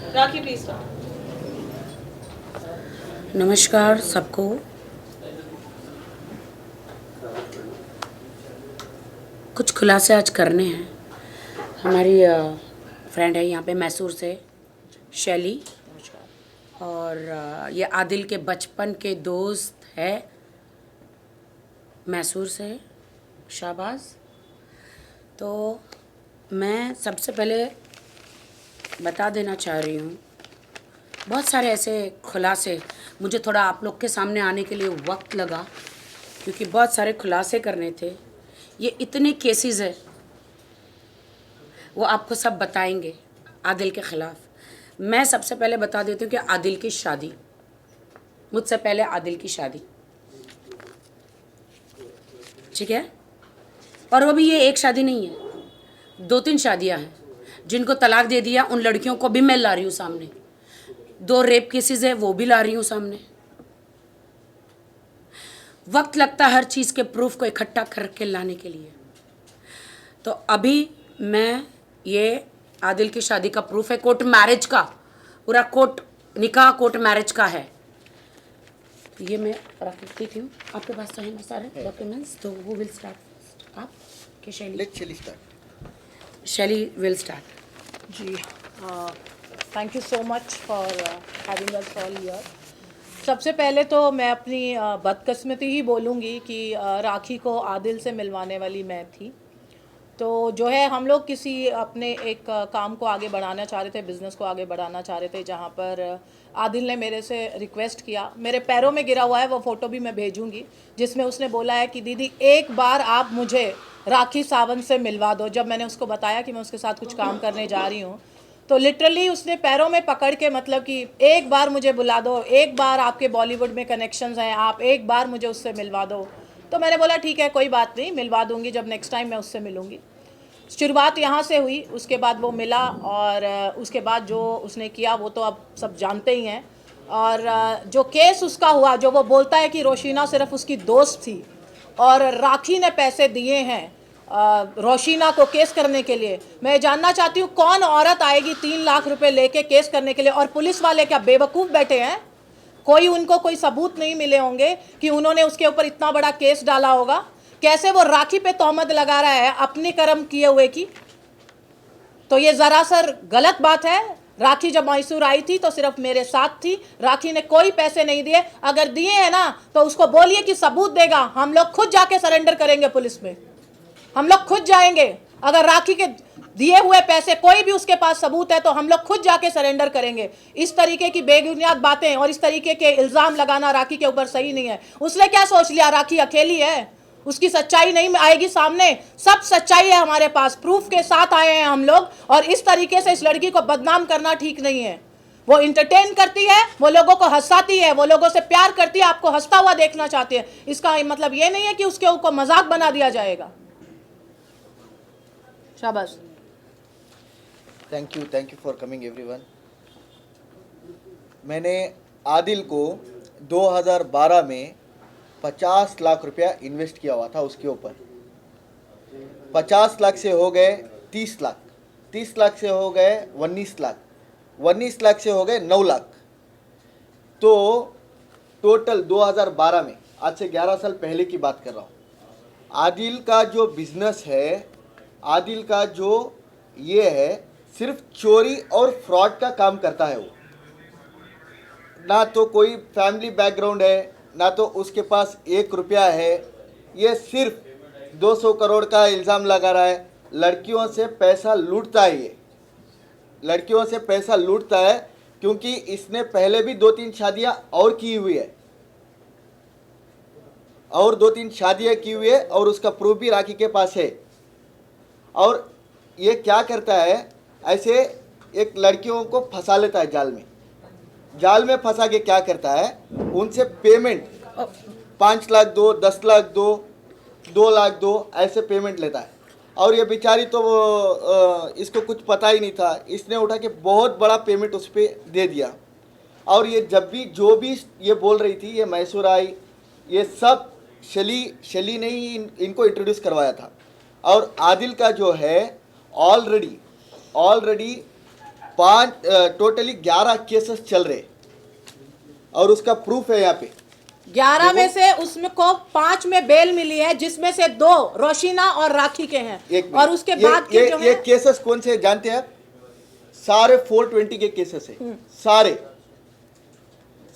Rakhi please start. नमस्कार सबको। कुछ खुलासे आज करने हैं। हमारी फ्रेंड है यहाँ पे मैसूर से, शैली। और ये आदिल के बचपन के दोस्त है मैसूर से, शाहबाज। तो मैं सबसे पहले बता देना चाह रही हूँ, बहुत सारे ऐसे खुलासे, मुझे थोड़ा आप लोग के सामने आने के लिए वक्त लगा क्योंकि बहुत सारे खुलासे करने थे। ये इतने केसेस है, वो आपको सब बताएंगे आदिल के ख़िलाफ़। मैं सबसे पहले बता देती हूँ कि आदिल की शादी, मुझसे पहले आदिल की शादी, ठीक है। और वो भी ये एक शादी नहीं है, 2-3 शादियाँ हैं। जिनको तलाक दे दिया उन लड़कियों को भी मैं ला रही हूँ सामने। 2 रेप केसेस है, वो भी ला रही हूँ सामने। वक्त लगता है हर चीज़ के प्रूफ को इकट्ठा करके लाने के लिए। तो अभी मैं ये आदिल की शादी का प्रूफ है, कोर्ट मैरिज का, पूरा कोर्ट निकाह कोर्ट मैरिज का है। ये मैं रख देती हूँ, आपके पास तो हैं सारे डॉक्यूमेंट्स। तो वो विल स्टार्ट फर्स्ट, आप कि Shaili? Let's start. Shaili will start. जी, thank you so much for having us all here. सबसे पहले तो मैं अपनी बदकिस्मती ही बोलूँगी कि राखी को आदिल से मिलवाने वाली मैं थी। तो जो है, हम लोग किसी अपने एक काम को आगे बढ़ाना चाह रहे थे, बिज़नेस को आगे बढ़ाना चाह रहे थे, जहाँ पर आदिल ने मेरे से रिक्वेस्ट किया। मेरे पैरों में गिरा हुआ है, वो फ़ोटो भी मैं भेजूंगी, जिसमें उसने बोला है कि दीदी एक बार आप मुझे राखी सावंत से मिलवा दो। जब मैंने उसको बताया कि मैं उसके साथ कुछ काम करने जा रही हूँ, तो लिटरली उसने पैरों में पकड़ के, मतलब कि एक बार मुझे बुला दो, एक बार, आपके बॉलीवुड में कनेक्शंस हैं, आप एक बार मुझे उससे मिलवा दो। तो मैंने बोला ठीक है, कोई बात नहीं, मिलवा दूंगी जब नेक्स्ट टाइम मैं उससे मिलूँगी। शुरुआत यहाँ से हुई, उसके बाद वो मिला, और उसके बाद जो उसने किया वो तो अब सब जानते ही हैं। और जो केस उसका हुआ, जो वो बोलता है कि रोशीना सिर्फ उसकी दोस्त थी और राखी ने पैसे दिए हैं रोशीना को केस करने के लिए। मैं जानना चाहती हूँ कौन औरत आएगी 3 लाख रुपए लेके केस करने के लिए? और पुलिस वाले क्या बेवकूफ़ बैठे हैं? कोई उनको कोई सबूत नहीं मिले होंगे कि उन्होंने उसके ऊपर इतना बड़ा केस डाला होगा। कैसे वो राखी पे तोहमत लगा रहा है अपने कर्म किए हुए की? तो ये ज़रासर गलत बात है। राखी जब मैसूर आई थी तो सिर्फ मेरे साथ थी, राखी ने कोई पैसे नहीं दिए। अगर दिए हैं ना तो उसको बोलिए कि सबूत देगा, हम लोग खुद जाके सरेंडर करेंगे पुलिस में, हम लोग खुद जाएंगे। अगर राखी के दिए हुए पैसे कोई भी उसके पास सबूत है तो हम लोग खुद जाके सरेंडर करेंगे। इस तरीके की बेबुनियाद बातें और इस तरीके के इल्ज़ाम लगाना राखी के ऊपर सही नहीं है। उसने क्या सोच लिया राखी अकेली है, उसकी सच्चाई नहीं आएगी सामने? सब सच्चाई है हमारे पास, प्रूफ के साथ आए हैं हम लोग। और इस तरीके से इस लड़की को बदनाम करना ठीक नहीं है। वो इंटरटेन करती है, वो लोगों को हंसाती है, वो लोगों से प्यार करती है, आपको हंसता हुआ देखना चाहती है। इसका मतलब ये नहीं है कि उसके ऊपर मजाक बना दिया जाएगा। शाबाश। Thank you for coming everyone. मैंने आदिल को 2012 में 50 लाख रुपया इन्वेस्ट किया हुआ था उसके ऊपर। 50 लाख से हो गए 30 लाख, 30 लाख से हो गए 19 लाख, 19 लाख से हो गए 9 लाख। तो टोटल 2012 में, आज से 11 साल पहले की बात कर रहा हूँ, आदिल का जो बिजनेस है, आदिल का जो ये है, सिर्फ चोरी और फ्रॉड का काम करता है। वो ना तो कोई फैमिली बैकग्राउंड है, ना तो उसके पास 1 रुपया है। ये सिर्फ 200 करोड़ का इल्ज़ाम लगा रहा है। लड़कियों से पैसा लूटता है, ये लड़कियों से पैसा लूटता है, क्योंकि इसने पहले भी 2-3 शादियां और की हुई है, और 2-3 शादियां की हुई है, और उसका प्रूफ भी राखी के पास है। और ये क्या करता है, ऐसे एक लड़कियों को फंसा लेता है जाल में। जाल में फंसा के क्या करता है, उनसे पेमेंट 5 लाख दो, 10 लाख दो, 2 लाख दो, ऐसे पेमेंट लेता है। और ये बेचारी तो इसको कुछ पता ही नहीं था, इसने उठा के बहुत बड़ा पेमेंट उस पर दे दिया। और ये जब भी जो भी ये बोल रही थी, ये मैसूर आई, ये सब शली ने ही इनको इंट्रोड्यूस करवाया था। और आदिल का जो है ऑलरेडी टोटली 11 केसेस चल रहे और उसका प्रूफ है यहाँ पे। 11 में से उसमें को 5 में बेल मिली है, जिसमें से 2 रोशिना और राखी के हैं। एक मिनट। और उसके बाद के जो ये है केसेस कौन से हैं जानते हैं आप? सारे 420 के केसेस है।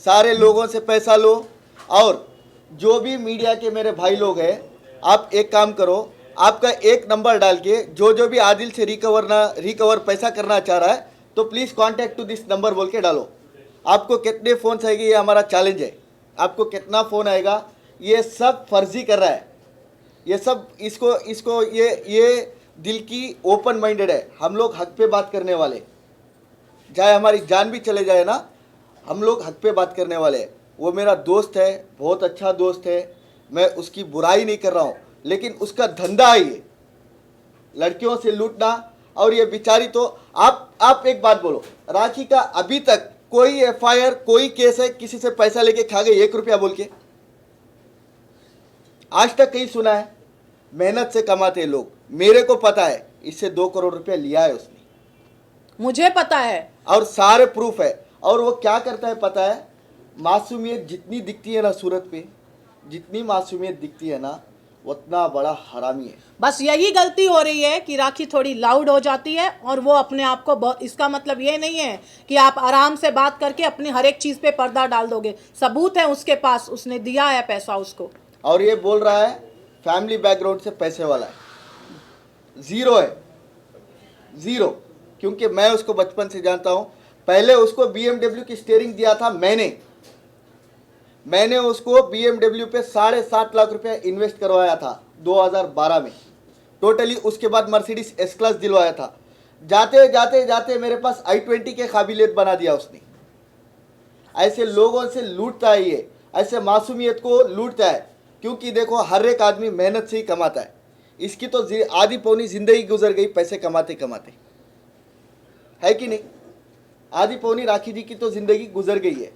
सारे लोगों से पैसा लो। और जो भी मीडिया के मेरे भाई लोग हैं, आप एक काम करो, आपका एक नंबर डाल के जो भी आदिल से रिकवर पैसा करना चाह रहा है तो please contact to this number बोल के डालो। आपको कितने फोन आएंगे ये हमारा चैलेंज है। आपको कितना फोन आएगा, ये सब फर्जी कर रहा है। ये सब इसको ये दिल की ओपन माइंडेड है। हम लोग हक पे बात करने वाले, चाहे हमारी जान भी चले जाए ना, हम लोग हक पे बात करने वाले हैं। वो मेरा दोस्त है, बहुत अच्छा दोस्त है, मैं उसकी बुराई नहीं कर रहा हूँ, लेकिन उसका धंधा है ये लड़कियों से लूटना। और ये बेचारी तो आप एक बात बोलो, राखी का अभी तक कोई एफआईआर कोई केस है किसी से पैसा लेके खा गए 1 रुपया बोल के? आज तक कहीं सुना है? मेहनत से कमाते हैं लोग। मेरे को पता है इससे 2 करोड़ रुपया लिया है उसने, मुझे पता है और सारे प्रूफ है। और वो क्या करता है पता है? मासूमियत जितनी दिखती है ना सूरत पे, जितनी मासूमियत दिखती है ना, उतना बड़ा हरामी है। बस यही गलती हो रही है कि राखी थोड़ी लाउड हो जाती है और वो अपने आप को इसका मतलब ये नहीं है कि आप आराम से बात करके अपनी हर एक चीज़ पे पर्दा डाल दोगे। सबूत है उसके पास, उसने दिया है पैसा उसको। और ये बोल रहा है फैमिली बैकग्राउंड से पैसे वाला है। ज़ीरो है, ज़ीरो। क्योंकि मैं उसको बचपन से जानता हूँ। पहले उसको BMW की स्टीयरिंग दिया था मैंने उसको BMW पे 7.5 लाख रुपया इन्वेस्ट करवाया था 2012 में टोटली। उसके बाद मर्सिडीज एस क्लास दिलवाया था। जाते जाते जाते मेरे पास i20 के काबिलियत बना दिया उसने। ऐसे लोगों से लूटता है ये, ऐसे मासूमियत को लूटता है। क्योंकि देखो हर एक आदमी मेहनत से ही कमाता है। इसकी तो आधी पौनी जिंदगी गुजर गई पैसे कमाते कमाते, है कि नहीं? आधी पौनी राखी जी की तो जिंदगी गुजर गई है।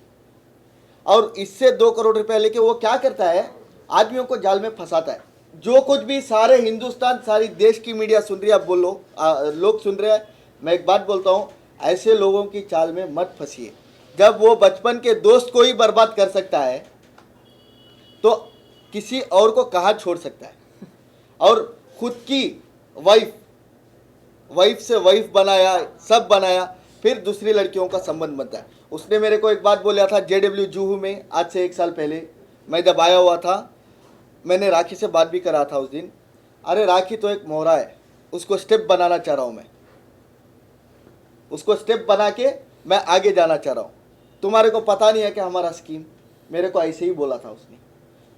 और इससे 2 करोड़ रुपया लेके वो क्या करता है? आदमियों को जाल में फंसाता है। जो कुछ भी सारे हिंदुस्तान सारी देश की मीडिया सुन रही है, आप बोलो लोग सुन रहे हैं। मैं एक बात बोलता हूँ, ऐसे लोगों की चाल में मत फंसिए। जब वो बचपन के दोस्त को ही बर्बाद कर सकता है तो किसी और को कहाँ छोड़ सकता है? और खुद की वाइफ से वाइफ बनाया, सब बनाया, फिर दूसरी लड़कियों का संबंध बनता है। उसने मेरे को एक बात बोला था JW जूहू में, आज से 1 साल पहले मैं जब आया हुआ था, मैंने राखी से बात भी करा था उस दिन। अरे राखी तो एक मोहरा है, उसको स्टेप बनाना चाह रहा हूँ मैं, उसको स्टेप बना के मैं आगे जाना चाह रहा हूँ। तुम्हारे को पता नहीं है कि हमारा स्कीम? मेरे को ऐसे ही बोला था उसने।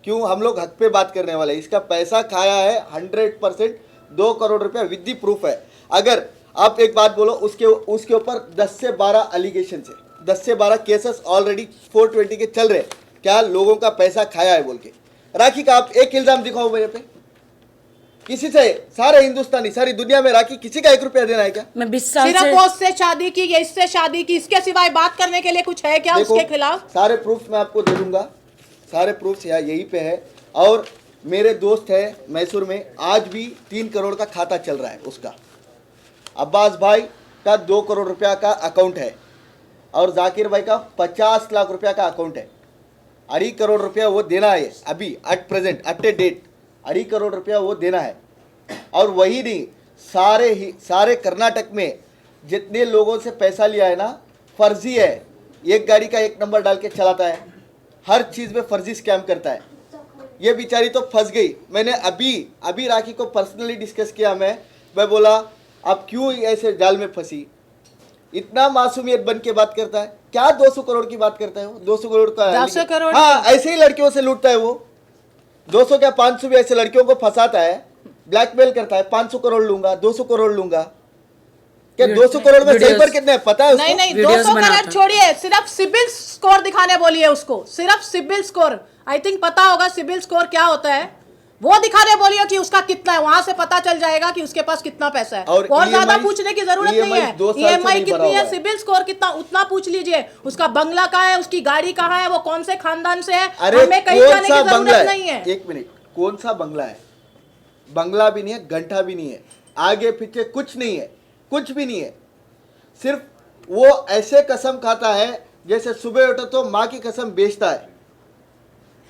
क्यों? हम लोग हक पे बात करने वाले। इसका पैसा खाया है 100%, 2 करोड़ रुपया विद दी प्रूफ है। अगर आप एक बात बोलो, उसके ऊपर 10 से 12 एलिगेशन है, 10 से 12 केसेस ऑलरेडी 420 के चल रहे हैं। क्या लोगों का पैसा खाया है बोल के? राखी का आप एक इल्जाम दिखाओ मेरे पे, किसी से? सारे हिंदुस्तानी सारी दुनिया में राखी किसी का 1 रुपया देना है क्या? मैं 20 साल सिर्फ से वो उससे शादी की या इससे शादी की, इसके सिवाय बात करने के लिए कुछ है क्या देखो, उसके खिलाफ? सारे प्रूफ मैं आपको दे दूंगा, सारे प्रूफ यहीं पे है। और मेरे दोस्त है मैसूर में, आज भी 3 करोड़ का खाता चल रहा है उसका। अब्बास भाई का 2 करोड़ रुपया का अकाउंट है और जाकिर भाई का 50 लाख रुपया का अकाउंट है। 2.5 करोड़ रुपया वो देना है अभी at present at a date, 2.5 crore रुपया वो देना है। और वही नहीं, सारे कर्नाटक में जितने लोगों से पैसा लिया है ना, फर्जी है। एक गाड़ी का 1 नंबर डाल के चलाता है, हर चीज़ में फर्जी स्कैम करता है। ये बेचारी तो फंस गई। मैंने अभी राखी को पर्सनली डिस्कस किया। मैं बोला आप क्यों ऐसे जाल में फंसी? इतना मासूमियत बन के बात करता है। क्या 200 करोड़ की बात करता है वो? 200 करोड़ का 200 करोड़? हाँ, ऐसे ही लड़कियों से लूटता है वो। 200 क्या 500 भी ऐसे लड़कियों को फंसाता है, ब्लैकमेल करता है। 500 करोड़ लूंगा, 200 करोड़ लूंगा। क्या 200 करोड़ में सही पर कितना है पता है उसको? नहीं, वीडियोस 200 बनाता करोड़ छोड़िए, सिर्फ सिबिल स्कोर दिखाने बोलिए उसको। सिर्फ सिबिल स्कोर, आई थिंक पता होगा सिबिल स्कोर क्या होता है, वो दिखाने बोलिए कि उसका कितना है। वहां से पता चल जाएगा कि उसके पास कितना पैसा है। और ज्यादा पूछने की जरूरत नहीं है। 2 साल से EMI नहीं भरा कितनी हुआ है, है। सिबिल स्कोर कितना, उतना पूछ लीजिए। उसका बंगला कहाँ है, उसकी गाड़ी कहाँ है, वो कौन से खानदान से है, अरे हमें कहीं कौन जाने सा की बंगला जरूरत है? नहीं है। 1 मिनट, कौन सा बंगला है? बंगला भी नहीं है, घंटा भी नहीं है, आगे पीछे कुछ नहीं है, कुछ भी नहीं है। सिर्फ वो ऐसे कसम खाता है जैसे सुबह उठो तो माँ की कसम बेचता है,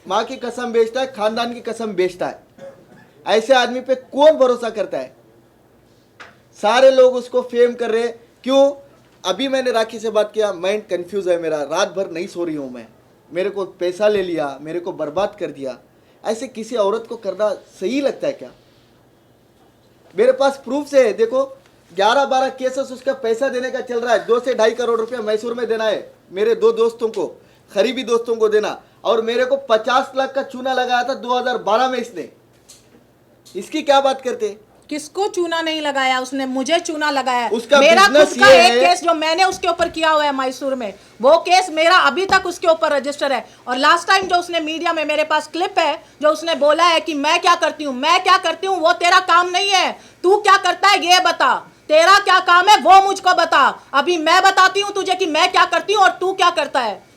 माँ की कसम बेचता है, खानदान की कसम बेचता है। ऐसे आदमी पे कौन भरोसा करता है? सारे लोग उसको फेम कर रहे हैं। क्यों? अभी मैंने राखी से बात किया, माइंड कंफ्यूज है मेरा, रात भर नहीं सो रही हूँ मैं, मेरे को पैसा ले लिया, मेरे को बर्बाद कर दिया। ऐसे किसी औरत को करना सही लगता है क्या? मेरे पास प्रूफ से है, देखो 11-12 केसेस उसका पैसा देने का चल रहा है। 2 से 2.5 करोड़ रुपया मैसूर में देना है मेरे 2 दोस्तों को, करीबी दोस्तों को देना, और मेरे को 50 लाख का चूना लगाया था 2012 में इसने। इसकी क्या बात करते? किसको चूना नहीं लगाया? उसने मुझे चूना लगाया है। उसका मेरा खुद business का ये एक है। केस जो मैंने उसके ऊपर किया हुआ है मैसूर में, वो केस मेरा अभी तक उसके ऊपर रजिस्टर है। और लास्ट टाइम जो उसने मीडिया में, मेरे पास क्लिप है जो उसने बोला है कि मैं क्या करती हूँ, मैं क्या करती हूँ, वो तेरा काम नहीं है। तू क्या करता है ये बता, तेरा क्या काम है वो मुझको बता। अभी मैं बताती हूँ तुझे कि मैं क्या करती हूँ और तू क्या करता है।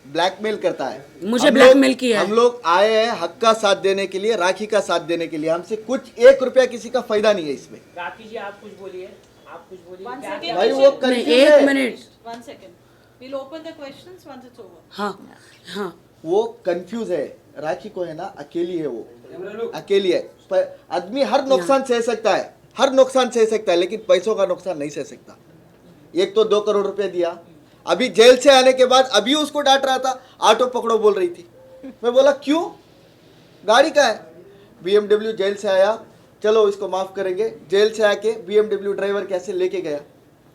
ब्लैकमेल करता है मुझे हम ब्लैकमेल लोग- किया है। हम लोग आए हैं हक का साथ देने के लिए, राखी का साथ देने के लिए। हमसे कुछ 1 रुपया किसी का फायदा नहीं है इसमें। राखी जी आप कुछ बोलिए, आप कुछ बोलिए। One क्या- second. भाई वो नहीं, कंफ्यूज एक है, minute. One second. We'll open the questions once it's over. हाँ हाँ, वो कंफ्यूज है। राखी को है ना, अकेली है, वो अकेली है। पर आदमी हर नुकसान सह सकता है, हर नुकसान सह सकता है, लेकिन पैसों का नुकसान नहीं सह सकता। एक तो 2 करोड़ रुपए दिया, अभी जेल से आने के बाद अभी उसको डांट रहा था, ऑटो पकड़ो बोल रही थी। मैं बोला क्यों, गाड़ी का है। BMW जेल से आया, चलो इसको माफ करेंगे। जेल से आके BMW ड्राइवर कैसे लेके गया।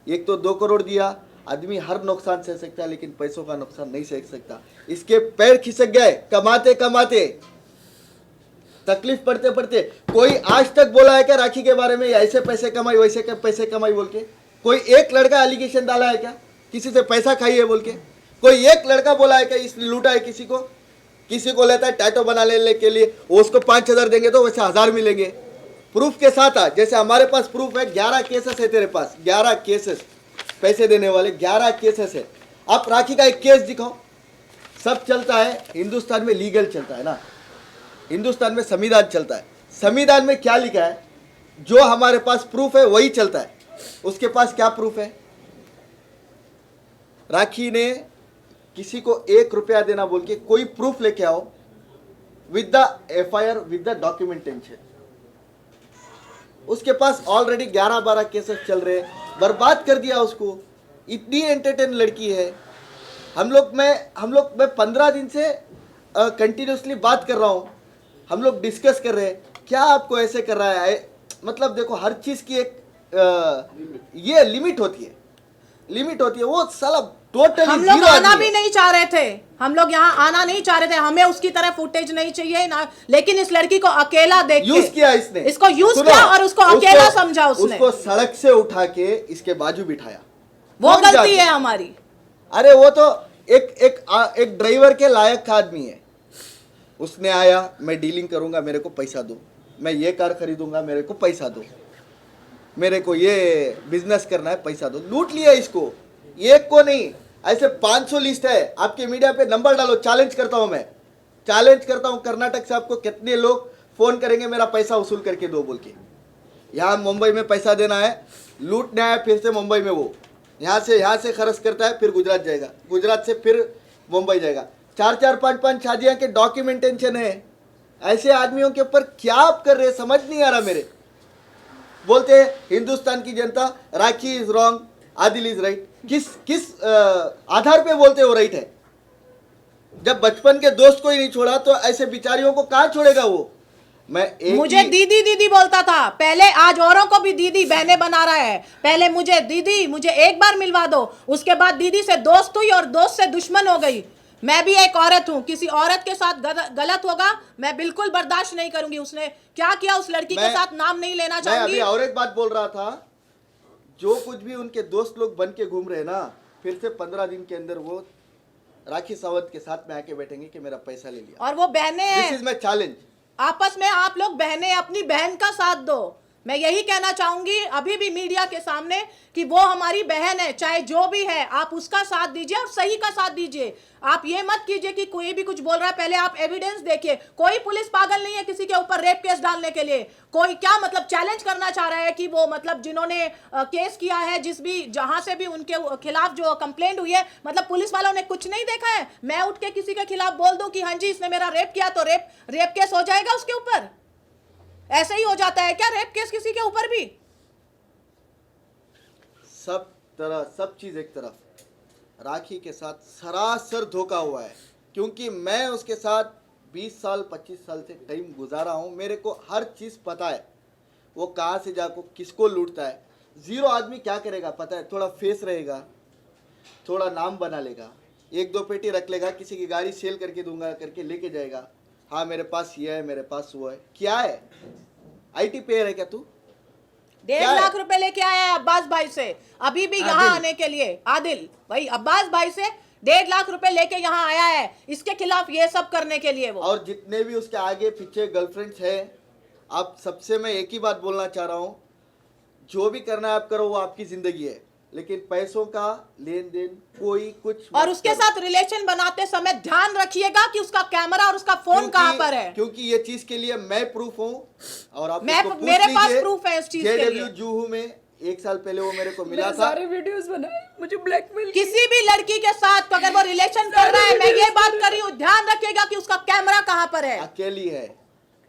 एक तो 2 करोड़ दिया। आदमी हर नुकसान सह सकता है, लेकिन पैसों का नुकसान नहीं सह सकता। इसके पैर खिसक गए कमाते कमाते, तकलीफ पड़ते पड़ते। कोई आज तक बोला है क्या राखी के बारे में, ऐसे पैसे कमाई वैसे पैसे कमाई बोल के? कोई एक लड़का एलिगेशन डाला है क्या किसी से पैसा खाई है बोल के? कोई एक लड़का बोला है क्या इसने लूटा है किसी को? किसी को लेता है टैटो बना लेने के लिए, वो उसको 5,000 देंगे तो वैसे 1,000 मिलेंगे। प्रूफ के साथ आ, जैसे हमारे पास प्रूफ है। 11 केसेस है तेरे पास, 11 केसेस, पैसे देने वाले 11 केसेस है। आप राखी का एक केस दिखाओ। सब चलता है हिंदुस्तान में, लीगल चलता है ना, हिंदुस्तान में संविधान चलता है। संविधान में क्या लिखा है? जो हमारे पास प्रूफ है वही चलता है। उसके पास क्या प्रूफ है? राखी ने किसी को 1 रुपया देना बोल के कोई प्रूफ लेके आओ, with the FIR, with the documentation. उसके पास ऑलरेडी 11-12 केसेस चल रहे हैं, बर्बाद कर दिया उसको। इतनी एंटरटेन लड़की है। हम लोग मैं 15 दिन से कंटिन्यूसली बात कर रहा हूँ, हम लोग डिस्कस कर रहे हैं। क्या आपको ऐसे कर रहा है? मतलब देखो, हर चीज़ की एक ये लिमिट होती है, लिमिट होती है। वो साला टोटली हम लोग आना भी नहीं चाह रहे थे, हम लोग यहाँ आना नहीं चाह रहे थे। हमें उसकी तरह फुटेज नहीं चाहिए ना, लेकिन इस लड़की को अकेला देख के यूज किया इसने, इसको यूज सुनो, किया और उसको अकेला समझा उसने। उसको सड़क से उठा के इसके बाजू बिठाया। वो कौन गलती जाके? है हमारी। अरे वो तो एक ड्राइवर के लायक का आदमी है। उसने आया, मैं डीलिंग करूंगा, मेरे को पैसा दो, मैं ये कार खरीदूंगा, मेरे को पैसा दो, मेरे को ये बिजनेस करना है, पैसा दो। लूट लिया इसको, एक को नहीं, ऐसे 500 लिस्ट है। आपके मीडिया पे नंबर डालो, चैलेंज करता हूं मैं, चैलेंज करता हूं। कर्नाटक से आपको कितने लोग फोन करेंगे मेरा पैसा वसूल करके दो बोल के? यहाँ मुंबई में पैसा देना है, लूटना है, फिर से मुंबई में वो यहाँ से खर्च करता है, फिर गुजरात जाएगा, गुजरात से फिर मुंबई जाएगा। 4-4, 5-5 शादियाँ के डॉक्यूमेंटेशन है। ऐसे आदमियों के ऊपर क्या आप कर रहे हैं, समझ नहीं आ रहा मेरे। बोलते हैं हिंदुस्तान की जनता, Rakhi is wrong, Adil is right. किस आधार पे बोलते हो राइट है? जब बचपन के दोस्त को ही नहीं छोड़ा तो ऐसे बिचारियों को कहाँ छोड़ेगा वो? मुझे दीदी दीदी बोलता था पहले, आज औरों को भी दीदी बहने बना रहा है। पहले मुझे दीदी, मुझे एक बार मिलवा दो, उसके बाद दीदी से दोस्त हुई और दोस्त से दुश्मन हो गई। मैं भी एक औरत हूँ, किसी औरत के साथ गलत होगा मैं बिल्कुल बर्दाश्त नहीं करूंगी। उसने क्या किया उस लड़की के साथ नाम नहीं लेना मैं चाहूंगी। अभी और एक बात बोल रहा था, जो कुछ भी उनके दोस्त लोग बन के घूम रहे हैं ना, फिर से 15 दिन के अंदर वो राखी सावंत के साथ में आके बैठेंगे कि मेरा पैसा ले लिया। और वो बहने दिस हैं, इज माई चैलेंज। आपस में आप लोग बहने, अपनी बहन का साथ दो। मैं यही कहना चाहूंगी अभी भी मीडिया के सामने कि वो हमारी बहन है, चाहे जो भी है, आप उसका साथ दीजिए और सही का साथ दीजिए। आप ये मत कीजिए कि कोई भी कुछ बोल रहा है, पहले आप एविडेंस देखिए। कोई पुलिस पागल नहीं है किसी के ऊपर रेप केस डालने के लिए। कोई क्या मतलब चैलेंज करना चाह रहा है कि वो मतलब जिन्होंने केस किया है, जिस भी जहां से भी उनके खिलाफ जो कंप्लेंट हुई है, मतलब पुलिस वालों ने कुछ नहीं देखा है। मैं उठ के किसी के खिलाफ बोल दूं कि हाँ जी इसने मेरा रेप किया तो रेप केस हो जाएगा उसके ऊपर? ऐसे ही हो जाता है क्या रेप केस किसी के ऊपर भी? सब चीज एक तरफ, राखी के साथ सरासर धोखा हुआ है, क्योंकि मैं उसके साथ 20 साल 25 साल से टाइम गुजारा हूँ। मेरे को हर चीज़ पता है, वो कहाँ से जाको किसको लूटता है। जीरो आदमी क्या करेगा पता है, थोड़ा फेस रहेगा, थोड़ा नाम बना लेगा, 1-2 पेटी रख लेगा, किसी की गाड़ी सेल करके दूंगा करके लेके जाएगा। हाँ मेरे पास ये है, मेरे पास वो है। क्या है, IT पेयर है क्या तू? 1.5 लाख रुपए लेके आया है अब्बास भाई से अभी भी यहाँ आने के लिए। आदिल भाई अब्बास भाई से 1.5 लाख रुपए लेके यहाँ आया है इसके खिलाफ ये सब करने के लिए। वो और जितने भी उसके आगे पीछे गर्लफ्रेंड्स है, आप सबसे मैं एक ही बात बोलना चाह रहा हूँ, जो भी करना है आप करो, वो आपकी जिंदगी है, लेकिन पैसों का लेन देन कोई कुछ और उसके साथ रिलेशन बनाते समय ध्यान रखिएगा कि उसका कैमरा और उसका फोन कहाँ पर है, क्योंकि ये चीज के लिए मैं प्रूफ हूँ और आप मेरे पास प्रूफ है इस चीज के लिए। JW जुहू में 1 साल पहले वो मेरे को मिला था। सारे वीडियोस बनाए, मुझे ब्लैकमेल किसी भी लड़की के साथ अगर वो रिलेशन कर रहा है, मैं ये बात कर रही हूँ, ध्यान रखिएगा कि उसका कैमरा कहाँ पर है। अकेली है।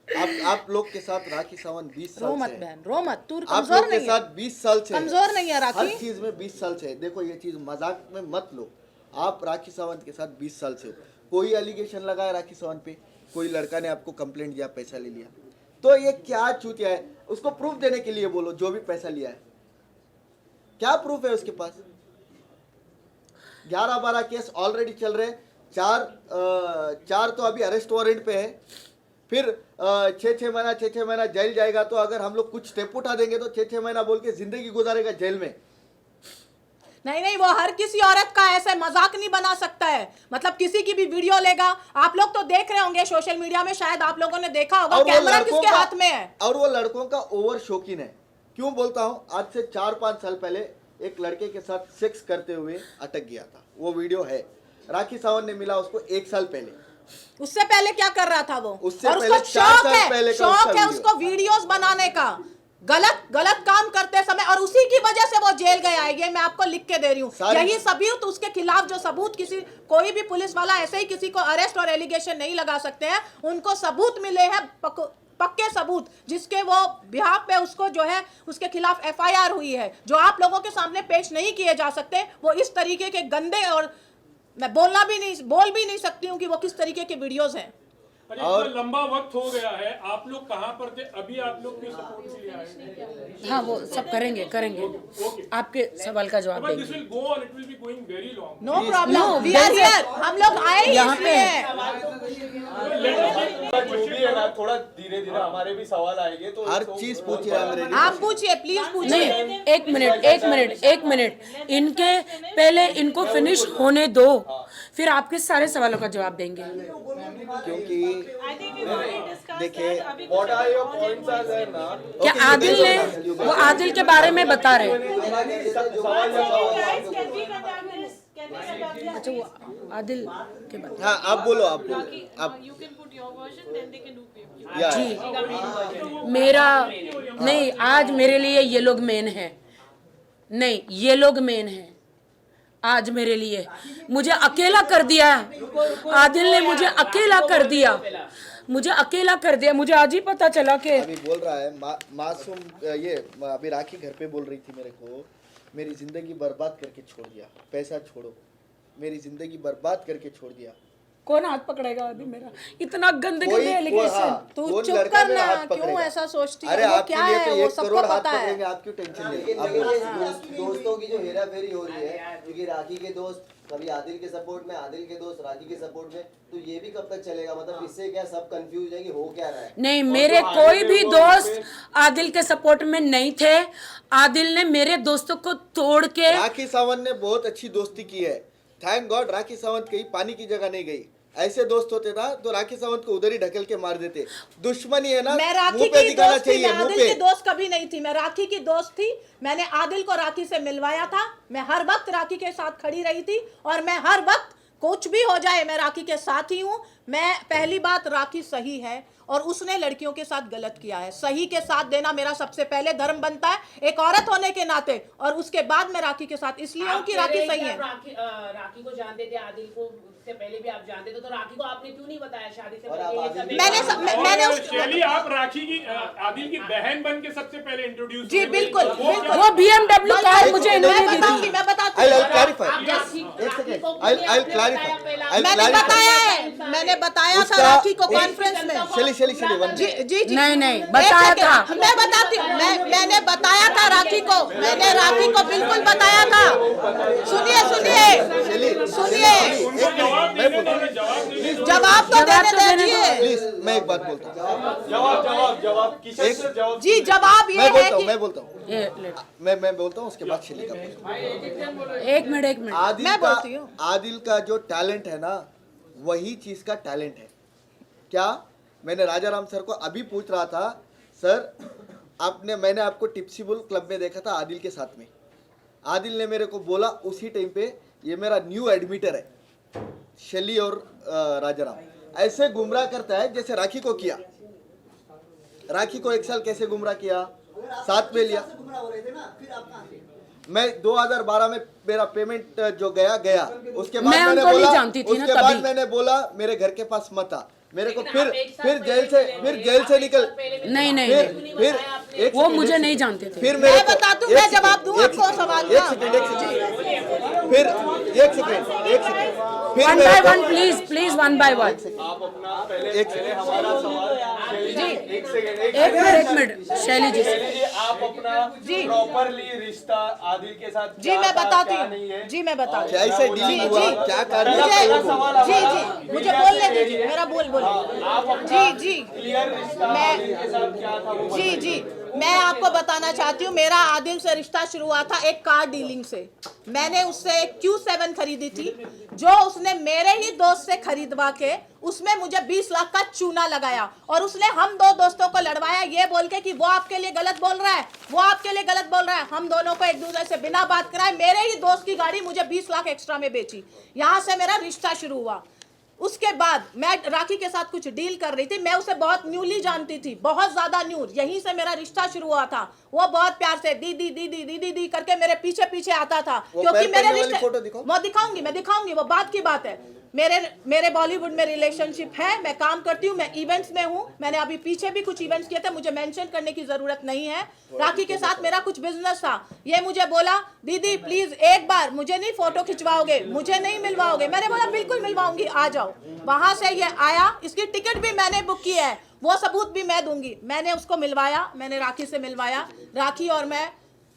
आप लोग के साथ राखी सावंत 20 साल रो मत से है। बहन, रो मत, तू आप कमजोर लोग के नहीं है, साथ 20 साल से कमजोर नहीं है राखी। हर चीज में 20 साल से है। देखो ये चीज मजाक में मत लो। आप राखी सावंत के साथ 20 साल से हो, कोई एलिगेशन लगाया राखी सावंत पे, कोई लड़का ने आपको कंप्लेंट दिया, पैसा ले लिया, तो ये क्या चूतिया है? उसको प्रूफ देने के लिए बोलो, जो भी पैसा लिया है क्या प्रूफ है उसके पास? 11-12 केस ऑलरेडी चल रहे, चार तो अभी अरेस्ट वारंट पे है, फिर 6-6 महीना जेल जाएगा। तो अगर हम लोग कुछ स्टेप उठा देंगे तो 6-6 महीना बोल के जिंदगी गुजारेगा जेल में। नहीं, वो हर किसी औरत का ऐसे मजाक नहीं बना सकता है। मतलब किसी की भी वीडियो लेगा, आप लोग तो देख रहे होंगे सोशल मीडिया में, शायद आप लोगों ने देखा होगा, कैमरा किसके हाथ में है। और वो लड़कों का ओवर शौकीन है। क्यों बोलता हूँ, आज से 4-5 साल पहले एक लड़के के साथ सेक्स करते हुए अटक गया था, वो वीडियो है। राखी सावंत ने मिला उसको 1 साल पहले। उससे पहले क्या कर रहा था वो? उससे और पहले उसको 4 शौक साल है, पहले का शौक उसका है वीडियो। उसको वीडियोस बनाने का, गलत काम करते समय, और उसी की वजह से वो जेल गया है। ये मैं आपको लिख के दे रही हूँ। यही सबूत उसके खिलाफ, जो सबूत किसी कोई भी पुलिस वाला ऐसे ही किसी को अरेस्ट और एलिगेशन नहीं लगा सकते हैं। उनको सबूत मिले हैं, पक्के सबूत, जिसके वो बिहाफ पे उसको जो है उसके खिलाफ FIR हुई है, जो आप लोगों के सामने पेश नहीं किए जा सकते। वो इस तरीके के गंदे, और मैं बोल भी नहीं सकती हूँ कि वो किस तरीके के वीडियोस हैं। अरे इतना लंबा वक्त हो गया है, आप लोग कहाँ पर थे? अभी आप लोग क्यों सपोर्ट के लिए आए? हाँ वो सब करेंगे आपके सवाल का जवाब But this देंगे। will go on, it will be going very long. No problem, we are here, हम लोग आए ही यहाँ पे इसलिए। जो भी है ना, थोड़ा धीरे धीरे हमारे भी सवाल आएंगे तो हर चीज पूछिए, अंग्रेजी आप पूछिए, प्लीज पूछिए। नहीं, एक मिनट, इनके पहले इनको फिनिश होने दो, फिर आपके सारे सवालों का जवाब देंगे। क्योंकि I think we've already discussed देखिए, that. अभी what कुछ are your और points are there ना? क्या आदिल ने, वो आदिल के बारे में बता रहे हैं। सवाल guys, can we conduct this? Can we conduct this? अच्छा वो आदिल के बारे हाँ आप बोलो, आप Rocky, बोलो, आप you can put your version, then they can do PMQ. या जी, मेरा नहीं, आज मेरे लिए ये लोग मेन है, नहीं ये लोग मेन है आज मेरे लिए। मुझे अकेला कर दिया, आदिल ने मुझे अकेला कर दिया, मुझे आज ही पता चला कि अभी बोल रहा है मासूम, ये अभी राखी घर पे बोल रही थी मेरे को, मेरी जिंदगी बर्बाद करके छोड़ दिया, पैसा छोड़ो, मेरी जिंदगी बर्बाद करके छोड़ दिया। कौन हाथ पकड़ेगा अभी मेरा? इतना गंदे गंदे एलिगेशन। तू चुप करना, क्यों ऐसा सोचती है? अरे वो आपके क्या लिए है, तो वो 1 सबको करोड़ हाथ पता है। पकड़ेंगे, आप क्यों टेंशन ले? लेकिन दोस्तों की जो हेरा फेरी हो रही है, क्योंकि राखी के दोस्त कभी आदिल के सपोर्ट में, आदिल के दोस्त राखी के सपोर्ट में, तो ये भी कब तक चलेगा? मतलब इससे क्या सब कंफ्यूज है कि हो क्या रहा है? नहीं, मेरे कोई भी दोस्त आदिल के सपोर्ट में नहीं थे। आदिल ने मेरे दोस्तों को तोड़ के, राखी सावंत ने बहुत अच्छी दोस्ती की है, थैंक गॉड। राखी सावंत कहीं पानी की जगह नहीं गई, ऐसे दोस्त होते ना तो राखी सावंत को उधर ही ढकेल के मार देते। दुश्मनी है ना, मैं राखी मुंह पे की दिखाना दोस्त थी, चाहिए, मैं मुंह आदिल की पे। दोस्त कभी नहीं थी, मैं राखी की दोस्त थी। मैंने आदिल को राखी से मिलवाया था, मैं हर वक्त राखी के साथ खड़ी रही थी और मैं हर वक्त कुछ भी हो जाए मैं राखी के साथ ही हूँ। मैं पहली बात, राखी सही है और उसने लड़कियों के साथ गलत किया है। सही के साथ देना मेरा सबसे पहले धर्म बनता है एक औरत होने के नाते, और उसके बाद मैं राखी के साथ इसलिए हूँ कि राखी सही है। राखी को जानते थे, आदिल को उससे पहले भी आप जानते थे, तो राखी को आपने क्यों नहीं बताया शादी से और पहले? आप ये सब मैंने और उस शैली, आप राखी की आदिल की बहन बन के सबसे पहले इंट्रोड्यूस जी बिल्कुल बिल्कुल। वो BMW कार मुझे मैं इन्होंने दी बताऊंगी, थी। मैं बताती I'll हूँ। clarify. एक सेकंड, I'll clarify. I'll मैंने clarify. बताया है, मैंने बताया था उसका राखी को एक- कॉन्फ्रेंस में। शैली one जी minute. जी जी नहीं, एक बताया सेकंड, था। मैं बताती हूँ, मैंने बताया था राखी को, मैंने राखी को बिल्कुल बताया था। सुनिए सुनिए सुनिए, जवाब देने दो, जवाब देने दो। जवाब तो देने दीजिए। प्लीज मैं एक बात बोलता हूँ। जवाब किशन से जवाब। जी जवाब ये है कि मैं बोलता हूँ मैं बोलता हूँ, उसके बाद शैली का बोलता हूँ। एक मिनट मैं बोलती हूँ। आदिल का जो टैलेंट है ना, वही चीज का टैलेंट है। क्या मैंने राजा राम सर को अभी पूछ रहा था, सर मैंने आपको टिप्सी बुल क्लब में देखा था आदिल के साथ में। आदिल ने मेरे को बोला उसी टाइम पे, ये मेरा न्यू एडमिटर है शैली और राजा राम। ऐसे गुमराह करता है जैसे राखी को किया। राखी को 1 साल कैसे गुमराह किया, साथ में लिया। मैं 2012 में मेरा पेमेंट जो गया उसके बाद मैं मैंने उनको नहीं बोला, जानती थी ना उसके बाद तभी। मैंने बोला मेरे घर के पास मत आ। मेरे को लेकिन आप एक साल फिर पहले जेल से निकल। नहीं फिर एक वो सेकंड, मुझे एक नहीं सेकंड। जानते थे। फिर मैं मेरे को- बता दूं, एक मैं सेकंड, जवाब दूं एक आपको सेकंड, सवाल एक का। सेकंड फिर एक सेकंड फिर वन मेरे बाय को- वन प्लीज 1 by 1। आप अपना पहले एक पहले सेकंड। हमारा सवाल एक सेकंड एक मिनट शैली जी। शैली जी, आप अपना प्रॉपरली रिश्ता आदिल के साथ जी क्या मैं था, बताती क्या हूँ, नहीं है? जी मैं बताती क्या हूँ। ऐसे डीलिंग हुआ, जी, क्या कार्य पहला सवाल जी हमारा जी मुझे बोलने दीजिए, मेरा बोल आप अपना जी जी क्लियर रिश्ता मैं- आदिल के साथ क्या था वो जी जी मैं आपको बताना चाहती हूँ, मेरा आदिल से रिश्ता शुरू हुआ था एक कार डीलिंग से। मैंने उससे एक Q7 खरीदी थी, जो उसने मेरे ही दोस्त से खरीदवा के उसमें मुझे 20 लाख का चूना लगाया, और उसने हम 2 दोस्तों को लड़वाया ये बोल के कि वो आपके लिए गलत बोल रहा है, वो आपके लिए गलत बोल रहा है। हम दोनों को एक दूसरे से बिना बात कराए मेरे ही दोस्त की गाड़ी मुझे 20 लाख एक्स्ट्रा में बेची। यहाँ से मेरा रिश्ता शुरू हुआ। उसके बाद मैं राखी के साथ कुछ डील कर रही थी, मैं उसे बहुत न्यूली जानती थी, बहुत ज्यादा न्यू। यहीं से मेरा रिश्ता शुरू हुआ था। वो बहुत प्यार से दीदी दीदी दीदी दी करके मेरे पीछे पीछे आता था, क्योंकि पैर मेरे पहनने वाली रिश्ते फोटो दिखाओ। मैं दिखाऊंगी, वो बात की बात है। मेरे बॉलीवुड में रिलेशनशिप है, मैं काम करती हूँ, मैं इवेंट्स में हूँ। मैंने अभी पीछे भी कुछ इवेंट्स किए थे, मुझे मेंशन करने की जरूरत नहीं है। राखी के साथ मेरा कुछ बिजनेस था। ये मुझे बोला, दीदी प्लीज एक बार मुझे नहीं फोटो खिंचवाओगे, मुझे नहीं मिलवाओगे। मैंने बोला बिल्कुल मिलवाऊंगी, आ जाओ। वहां से ये आया, इसकी टिकट भी मैंने बुक की है, वो सबूत भी मैं दूंगी। मैंने उसको मिलवाया, मैंने राखी से मिलवाया। राखी और मैं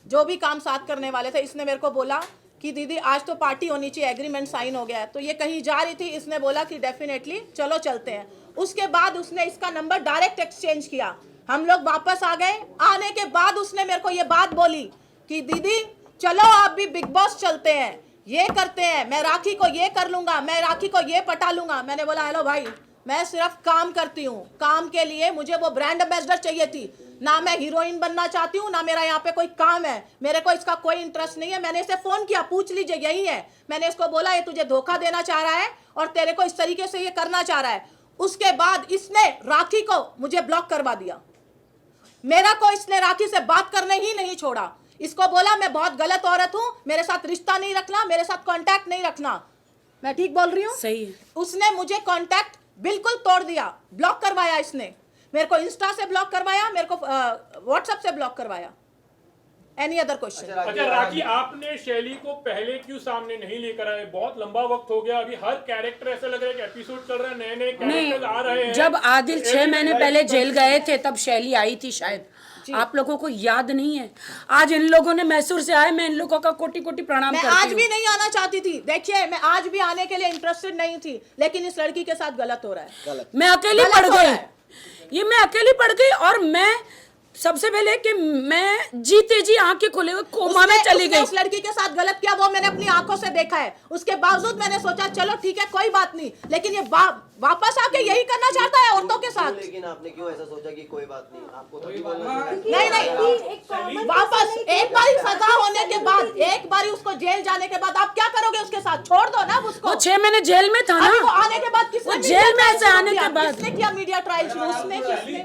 जो भी काम साथ करने वाले थे, इसने मेरे को बोला कि दीदी आज तो पार्टी होनी चाहिए, एग्रीमेंट साइन हो गया है। तो ये कहीं जा रही थी, इसने बोला कि डेफिनेटली चलो चलते हैं। उसके बाद उसने इसका नंबर डायरेक्ट एक्सचेंज किया, हम लोग वापस आ गए। आने के बाद उसने मेरे को ये बात बोली कि दीदी चलो आप भी बिग बॉस चलते हैं, ये करते हैं, मैं राखी को ये कर लूंगा, मैं राखी को ये पटा लूंगा। मैंने बोला हेलो भाई, मैं सिर्फ काम करती हूँ, काम के लिए मुझे वो ब्रांड एम्बेसडर चाहिए थी, ना मैं हीरोइन बनना चाहती हूँ, ना मेरा यहाँ पे कोई काम है, मेरे को इसका कोई इंटरेस्ट नहीं है। मैंने इसे फोन किया, पूछ लीजिए, यही है। मैंने इसको बोला ये तुझे धोखा देना चाह रहा है और तेरे को इस तरीके से ये करना चाह रहा है। उसके बाद इसने राखी को मुझे ब्लॉक करवा दिया, मेरा को इसने राखी से बात करने ही नहीं छोड़ा। इसको बोला मैं बहुत गलत औरत हूँ, मेरे साथ रिश्ता नहीं रखना, मेरे साथ कांटेक्ट नहीं रखना। मैं ठीक बोल रही हूँ? सही है। उसने मुझे कांटेक्ट बिल्कुल तोड़ दिया, ब्लॉक करवाया इसने। मेरे को इंस्टा से ब्लॉक करवाया, मेरे को व्हाट्सएप से ब्लॉक करवाया। Any other question? अच्छा राखी, आपने शैली को पहले क्यों सामने नहीं लेकर आए? बहुत लंबा वक्त हो गया, अभी हर कैरेक्टर ऐसा लग रहा है कि एपिसोड चल रहा है, नए नए कैरेक्टर आ रहे हैं। जब आदिल 6 महीने पहले जेल गए थे तब शैली आई थी शायद, आप लोगों को याद नहीं है? आज इन लोगों ने मैसूर से आए, मैं इन लोगों का कोटि कोटि प्रणाम मैं करती आज हूँ। भी नहीं आना चाहती थी, देखिए मैं आज भी आने के लिए इंटरेस्टेड नहीं थी, लेकिन इस लड़की के साथ गलत हो रहा है। मैं अकेली गलत पड़ हो रहा गई, है। ये मैं अकेली पड़ गई। और मैं सबसे पहले कि मैं जीते जी आंखें खोले हुए कोमा में चली उसने गई। उस लड़की के साथ गलत किया, वो मैंने अपनी आंखों से देखा है। उसके बावजूद मैंने सोचा चलो ठीक है कोई बात नहीं, लेकिन ये वापस आके यही करना चाहता है औरतों के साथ। लेकिन आपने क्यों ऐसा सोचा कि कोई बात नहीं, आपको तो नहीं बोलना नहीं नहीं, वापस एक बारी सजा होने के बाद, एक बारी उसको जेल जाने के बाद आप क्या करोगे उसके साथ? छोड़ दो ना उसको। वो 6 महीने जेल में था अभी वो ना, आने के बाद किसने वो जेल में से आने के बाद किसने किया मीडिया ट्रायल शुरू? उसने किसने?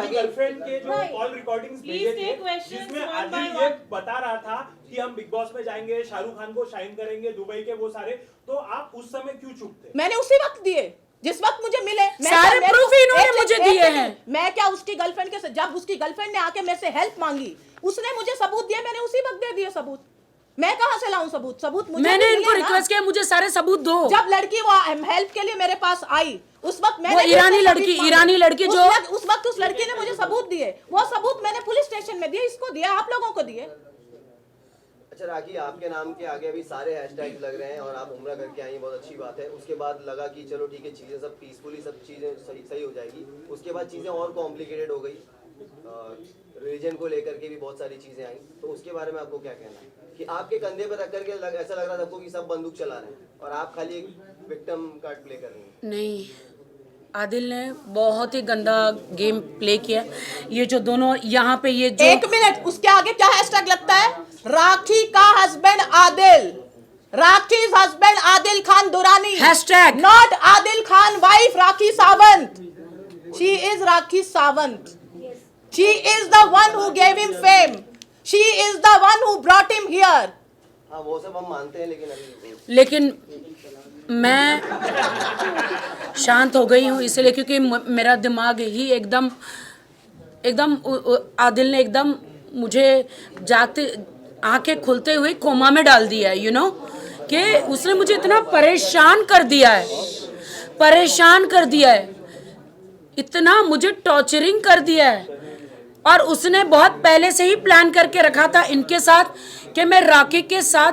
गर्लफ्रेंड के जो कॉल रिकॉर्डिंग्स भेजे Please थे take questions जिसमें one by आदिल one. ये बता रहा था कि हम बिग बॉस में जाएंगे, शाहरुख खान को शाइन करेंगे, दुबई के वो सारे, तो आप उस समय क्यों चुप थे? मैंने उसी वक्त दिए जिस वक्त मुझे मिले। मैं सारे क्या- proof इन्होंने एक- मुझे एक- दिए एक- हैं। मैं क्या उसकी गर्लफ्रेंड के, जब उसकी गर्लफ्रेंड ने आके मेरे से हेल्प मांगी, उसने मुझे सबूत दिए, मैंने उसी वक्त दे दिए सबूत। मैं कहां से लाऊं सबूत? सबूत मुझे मैंने भी इनको मिले ना। रिक्वेस्ट किया मुझे सारे सबूत दो। जब लड़की वो हेल्प के लिए मेरे पास आई, उस वक्त मैंने वो भी ईरानी उससे लड़की- सबूत मांगे। ईरानी लड़की उस जो- वक्त- उस वक्त उस लड़की ने मुझे सबूत दिए, वो सबूत मैंने पुलिस स्टेशन में दिए, इसको दिया, आप लोगों को दिए। अच्छा राखी, आपके नाम के आगे अभी सारे हैशटैग लग रहे हैं और आप उम्रा करके आई हैं, बहुत अच्छी बात है। उसके बाद लगा कि चलो ठीक है, चीज़ें सब पीसफुली, सब चीज़ें सही हो जाएगी। उसके बाद चीज़ें और कॉम्प्लिकेटेड हो गई, रिलीजन को लेकर के भी बहुत सारी चीज़ें आई, तो उसके बारे में आपको क्या कहना है कि आपके कंधे पर रख करके ऐसा लग रहा था सबको कि सब बंदूक चला रहे हैं और आप खाली एक विक्टिम कार्ड प्ले कर रही हैं? नहीं, आदिल ने बहुत ही गंदा गेम प्ले किया। ये जो दोनों यहाँ पे ये जो एक मिनट, उसके आगे क्या हैशटैग लगता है? राखी का husband Adil, Rakhi's husband Adil Khan Durrani, Hashtag. not Adil Khan wife Rakhi Sawant. She is Rakhi Sawant. She is the one who gave him fame. She is the one who brought him here. हाँ वो सब हम मानते हैं, लेकिन अभी लेकिन मैं शांत हो गई हूँ इसलिए क्योंकि मेरा दिमाग ही एकदम आदिल ने एकदम मुझे जागते आंखें खुलते हुए कोमा में डाल दिया है, कि उसने मुझे इतना परेशान कर दिया है, इतना मुझे टॉर्चरिंग कर दिया है। और उसने बहुत पहले से ही प्लान करके रखा था इनके साथ कि मैं राखी के साथ,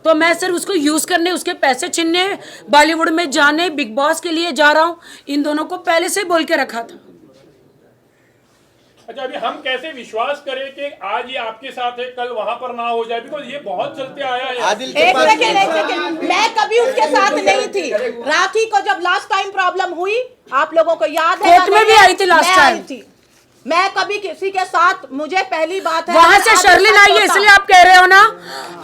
तो मैं सिर्फ उसको यूज करने, उसके पैसे छीनने, बॉलीवुड में जाने, बिग बॉस के लिए जा रहा हूँ, इन दोनों को पहले से बोल के रखा था। अच्छा, अभी हम कैसे विश्वास करें कि आज ये आपके साथ है, कल वहां पर ना हो जाए, बिकॉज ये बहुत चलते आया है। आदिल के एक पास सेकेंड, मैं कभी उसके साथ नहीं थी। राखी को जब लास्ट टाइम प्रॉब्लम हुई, आप लोगों को याद है? कोर्ट में भी आई थी लास्ट मैं टाइम। आई थी। मैं कभी किसी के साथ, मुझे पहली बात है वहां से आपके शर्लिन साथ आई है, होता। इसलिए आप कह रहे हो ना,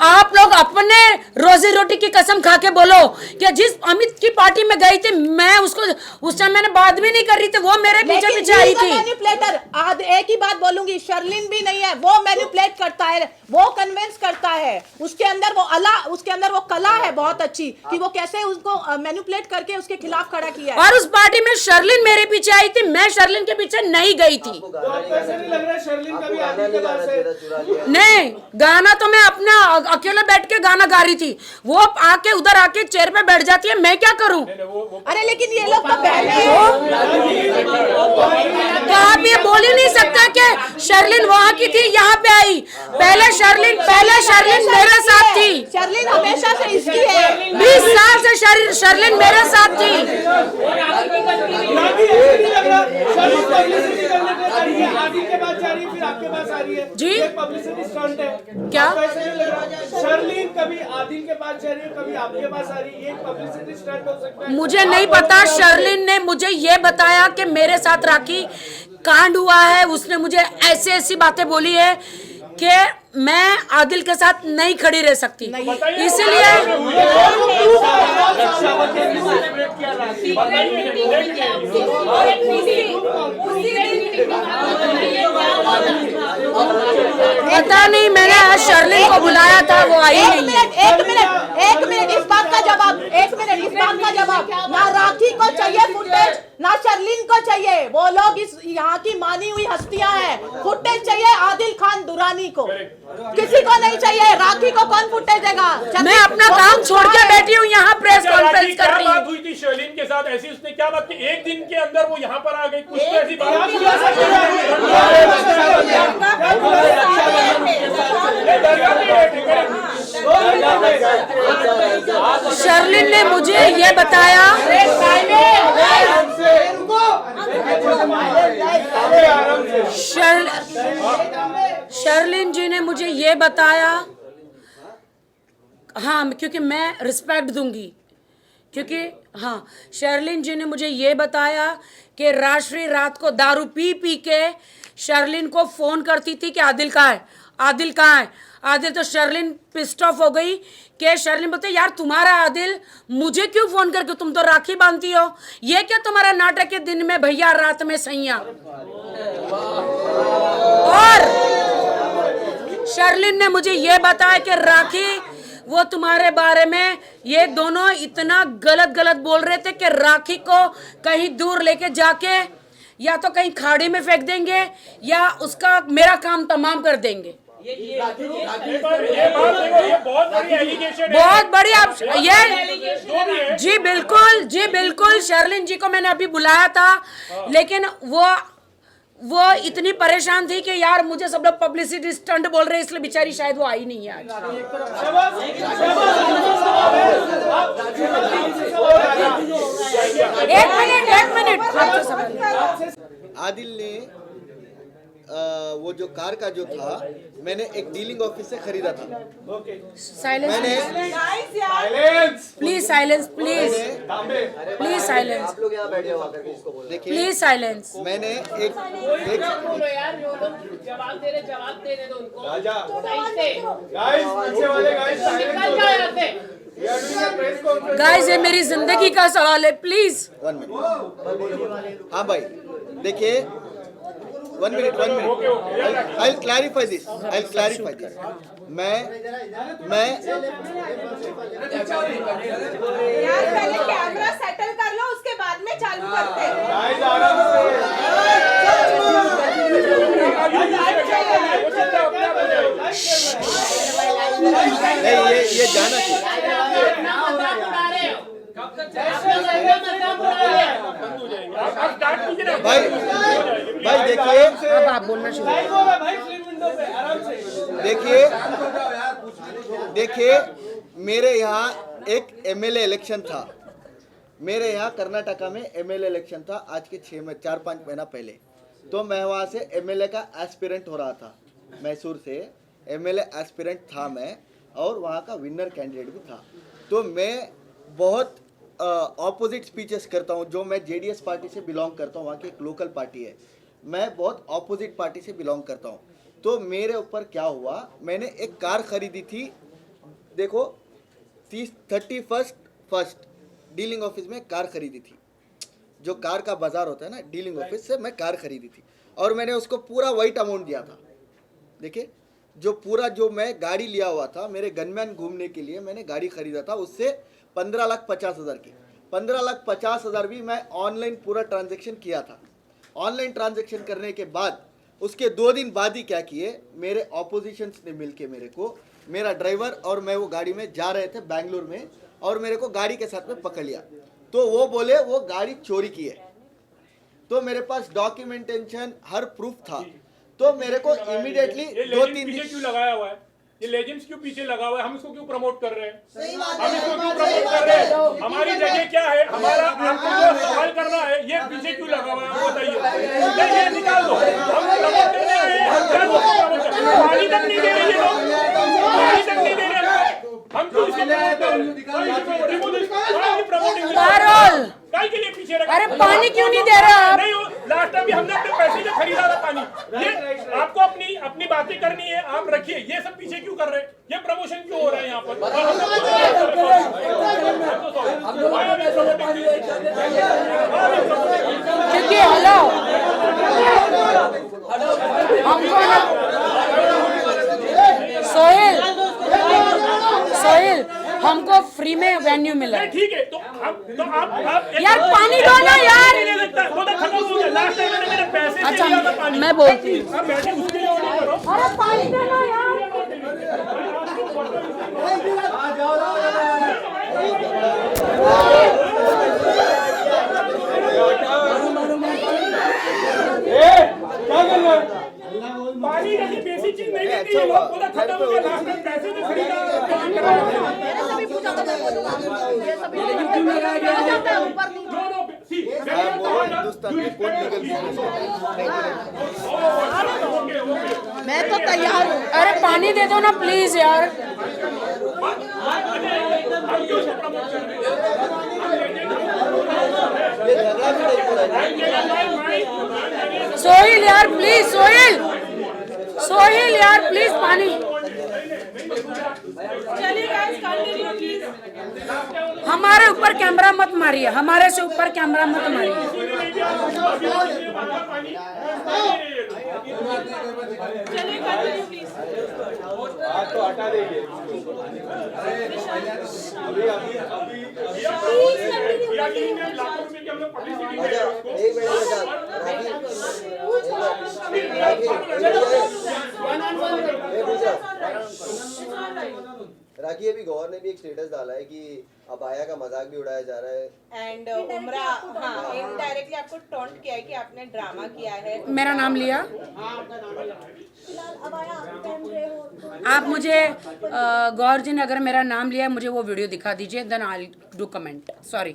आप लोग अपने रोजी रोटी की कसम खा के बोलो कि जिस अमित की पार्टी में गई थी, मैं उसको उस टाइम मैंने बात भी नहीं कर रही थी, वो मेरे पीछे पीछे आई थी। मैनिपुलेटर, आज एक ही बात बोलूंगी, शर्लिन भी नहीं है, वो मैनिपुलेट करता है, वो कन्विंस करता है। उसके अंदर वो कला है बहुत अच्छी कि वो कैसे उसको मैनिपुलेट करके उसके खिलाफ खड़ा किया है। और उस पार्टी में शर्लिन मेरे पीछे आई थी, मैं शर्लिन के पीछे नहीं गई थी। आपको गाना नहीं गाना चाहिए था, चुरा लिया। नहीं, गाना तो मैं अपना अकेले बैठ के गाना गा रही थी, वो आके उधर आके चेयर पे बैठ जाती है, मैं क्या करूं? अरे लेकिन ये लोग तो पहले तो आप ये बोल ही नहीं सकता कि शर्लिन वहां की थी, यहाँ पे आई। पहले शर्लिन मेरे साथ थी, शर्लिन हमेशा से इसकी है। 20 साल से शर्लिन मेरे साथ थी। आदिल के पास जा रही है, फिर आपके पास आ रही है, जी? ये पब्लिसिटी स्टंट है क्या? आपको ऐसा नहीं लग रहा? शर्लिन कभी आदिल के पास जा रही है, कभी आपके पास आ रही है, ये पब्लिसिटी स्टंट हो सकता है। मुझे नहीं पता, शर्लिन ने मुझे ये बताया कि मेरे साथ राखी कांड हुआ है, उसने मुझे ऐसी बातें बोली है कि मैं आदिल के साथ नहीं खड़ी रह सकती, इसलिए पता नहीं, मैंने आज शर्लिन को बुलाया था, वो आई नहीं है। एक मिनट इस बात का जवाब, ना राखी को चाहिए फुटेज, ना शर्लिन को चाहिए। वो लोग इस यहाँ की मानी हुई हस्तियां हैं। फुटेज चाहिए आदिल खान दुरानी को, किसी को नहीं चाहिए। राखी को कौन फुटेज देगा? मैं अपना काम छोड़ के बैठी हूँ, यहाँ प्रेस कॉन्फ्रेंस कर रही बात हूँ। हुई थी शर्लिन के साथ ऐसी, उसने क्या बात की? एक दिन के अंदर वो यहाँ पर आ गई, कुछ तो ऐसी बात शर्लिन ने मुझे ये बताया, शर्लिन जी ने मुझे ये बताया, हाँ, क्योंकि मैं रिस्पेक्ट दूंगी, क्योंकि हाँ, शर्लिन जी ने मुझे ये बताया कि राष्ट्रीय रात को दारू पी पी के शर्लिन को फोन करती थी कि आदिल कहाँ है, आदिल कहाँ है, आदिल। तो शर्लिन पिस्ट ऑफ हो गई कि शर्लिन बोलते यार तुम्हारा आदिल मुझे क्यों फोन करके, तुम तो राखी बांधती हो, ये क्या तुम्हारा नाटक है, दिन में भैया रात में सैया। और शर्लिन ने मुझे ये बताया कि राखी वो तुम्हारे बारे में ये दोनों इतना गलत गलत बोल रहे थे कि राखी को कहीं दूर लेके जाके या तो कहीं खाड़ी में फेंक देंगे या उसका मेरा काम तमाम कर देंगे। ये बात देखो, ये बहुत बड़ी एलिगेशन है, बहुत बड़ी आप ये जो भी है। जी बिल्कुल शर्लिन जी को मैंने अभी बुलाया था, लेकिन वो इतनी परेशान थी कि यार मुझे सब लोग पब्लिसिटी स्टंट बोल रहे हैं, इसलिए बेचारी शायद वो आई नहीं है आज। एक मिनट आदिल ने वो जो कार का जो था, मैंने एक डीलिंग ऑफिस से खरीदा था। साइलेंस मैंने please, silence please, please silence, आप लोग यहाँ बैठे हो आकर के इसको बोल देखिए, प्लीज साइलेंस। मैंने एक बोलो यार, जो लोग जवाब देने दो उनको। गाइस ये मेरी जिंदगी का सवाल है, प्लीज। 1 मिनट। हाँ भाई देखिए, 1 मिनट आई क्लैरिफाई दिस, मैं यार पहले कैमरा सेटल कर लो, उसके बाद में चालू करते हैं। नहीं, ये जाना चाहिए। भाई देखिए, अब आप बोलना शुरू देखिए मेरे यहाँ एक एमएलए इलेक्शन था, मेरे यहाँ कर्नाटका में एमएलए इलेक्शन था आज के 4-5 महीना पहले। तो मैं वहाँ से एमएलए का एस्पिरेंट हो रहा था, मैसूर से एमएलए एस्पिरेंट था मैं, और वहाँ का विनर कैंडिडेट भी था। तो मैं बहुत ऑपोजिट स्पीचेस करता हूँ, जो मैं जेडीएस पार्टी से बिलोंग करता हूँ, वहाँ की एक लोकल पार्टी है, मैं बहुत ऑपोजिट पार्टी से बिलोंग करता हूँ। तो मेरे ऊपर क्या हुआ, मैंने एक कार खरीदी थी, देखो 31st डीलिंग ऑफिस में कार खरीदी थी, जो कार का बाजार होता है ना, डीलिंग ऑफिस से मैं कार खरीदी थी, और मैंने उसको पूरा वाइट अमाउंट दिया था। देखिए जो पूरा जो मैं गाड़ी लिया हुआ था, मेरे गनमैन घूमने के लिए मैंने गाड़ी खरीदा था, उससे 15,50,000 की, 15,50,000 भी मैं ऑनलाइन पूरा ट्रांजैक्शन किया था। ऑनलाइन ट्रांजैक्शन करने के बाद उसके 2 दिन बाद ही क्या किए, मेरे ऑपोजिशन ने मिलके मेरे को, मेरा ड्राइवर और मैं वो गाड़ी में जा रहे थे बेंगलुरु में, और मेरे को गाड़ी के साथ में पकड़ लिया। तो वो बोले वो गाड़ी चोरी की है, तो मेरे पास डॉक्यूमेंटेशन हर प्रूफ था। तो मेरे को इमीडिएटली 2-3 दिन क्यों लगाया हुआ है, ये लेजेंड्स क्यों पीछे लगा हुआ है, हम इसको क्यों प्रमोट कर रहे हैं, हम इसको क्यों प्रमोट कर रहे हैं, हमारी जगह क्या है, हमारा आपको जो सवाल करना है, ये पीछे क्यों लगा हुआ है, वो बताइए। ये निकाल दो, हम प्रमोट करने आए हैं, हम क्या प्रमोट कर रहे हैं, पानी तक नहीं दे रहे ये लोग, पानी तक नहीं दे रहे हम क्यों इसको प्रमोट कर रहे हैं, के लिए पीछे रखा। अरे पानी क्यों नहीं दे रहे आप? नहीं, लास्ट टाइम भी हमने अपने पैसे से खरीदा था पानी। ये आपको अपनी बातें करनी है, आप रखिए, ये सब पीछे क्यों कर रहे हैं, ये प्रमोशन क्यों हो रहा है यहाँ पर। क्योंकि हेलो हमको ना सोहेल हमको फ्री में वेन्यू मिला। ठीक है, तो आप यार पानी दो ना यार। वो तो खत्म हो गया, लास्ट टाइम मैंने मेरे पैसे से लिया था पानी। मैं बोलती हूँ, आप बैठे उसके लिए ऑर्डर करो। अरे पानी दो ना यार। पानी जैसी बेसिक चीज नहीं देती है, वो तो खत्म हो गया, लास्ट टाइम पैसे से खरीदा। हिंदुस्तान में कोई लीगल बिजनेस मैं तो तैयार हूँ। अरे पानी दे दो ना प्लीज यार। ये झगड़ा भी नहीं हो रहा है। सोहिल यार प्लीज, सोहिल यार प्लीज पानी। चलिए गाइस कंटिन्यू प्लीज। हमारे ऊपर कैमरा मत मारिए, हमारे से ऊपर कैमरा मत मारिए। चलिए कंटिन्यू प्लीज। तो हटा देंगे अच्छा एक मिनट राखी, अभी गौर ने भी एक स्टेटस डाला है कि अबाया का मजाक भी उड़ाया जा रहा है। एंड उमरा हाँ इनडायरेक्टली आपको टॉन्ट किया है कि आपने ड्रामा किया है। मेरा नाम लिया। आप मुझे गौर जी ने अगर मेरा नाम लिया, मुझे वो वीडियो दिखा दीजिए, then I do comment. Sorry.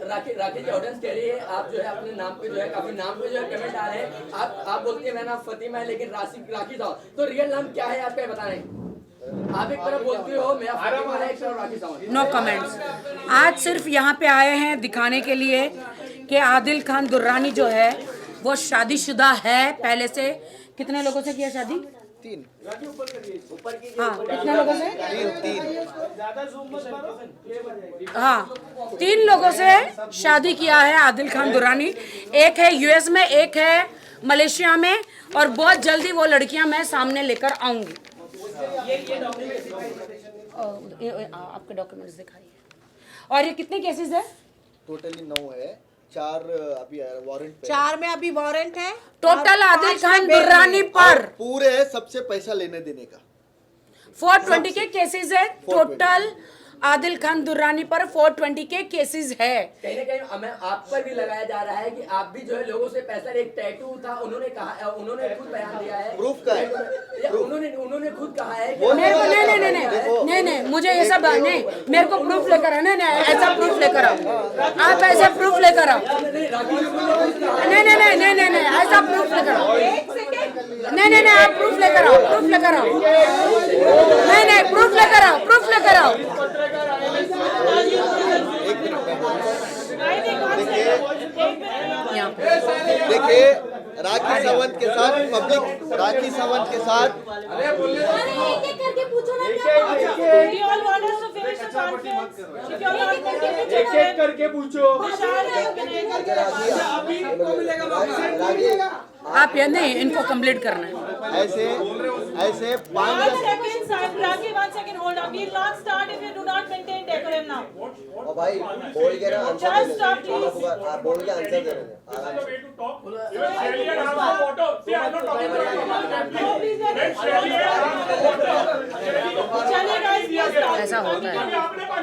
Rakhi ji audience कह रही है आप जो है अपने नाम पे जो है काफी नाम पे जो है कमेंट आ रहे हैं। आप बोलती है मेरा नाम फतिमा है लेकिन राखी साहब, तो रियल नाम क्या है आपका बता रहे हैं? आप एक तरफ बोलते हो मेरा फतिमा है, एक तरफ राखी साहब। No comments. आज सिर्फ यहाँ पे आए हैं दिखाने के लिए कि आदिल खान दुर्रानी जो है वो शादीशुदा है पहले से। कितने लोगों से किया शादी? 3 हाँ, कितने लोगों से? 3 हाँ, 3 लोगों से शादी किया है आदिल खान दुर्रानी। एक है यूएस में, एक है मलेशिया में, और बहुत जल्दी वो लड़कियां मैं सामने लेकर आऊंगी। आपके डॉक्यूमेंट्स दिखाइए। और ये कितने केसेस है? टोटली 9 है, 4 अभी वारंट पे 4 में अभी वारंट है। टोटल आदिल खान दुर्रानी पर पूरे है सबसे पैसा लेने देने का 420 के केसेस है। टोटल आदिल खान दुर्रानी पर 420 के केसेस है। कहीं ना कहीं हमें आप पर भी लगाया जा रहा है कि आप भी जो है लोगों से पैसा, एक टैटू था, उन्होंने कहा, उन्होंने खुद बयान दिया है। प्रूफ का है। उन्होंने खुद कहा है कि नहीं, मुझे ये सब नहीं, मेरे को प्रूफ लेकर आओ। नहीं, ऐसा प्रूफ लेकर आओ, आप ऐसा प्रूफ लेकर आओ। नहीं, ऐसा प्रूफ लेकर आओ। नहीं, आप प्रूफ लेकर आओ, प्रूफ लेकर आओ। नहीं, प्रूफ लेकर आओ, प्रूफ लेकर आओ। देखिए राखी सावंत के साथ पब्लिक, राखी सावंत के साथ एक करके पूछो। आप या नहीं, इनको कंप्लीट करना है। ऐसे 5 और भाई बोल के ना आंसर आप बोल के आंसर दे रहे हैं आराम से। ऐसा होता है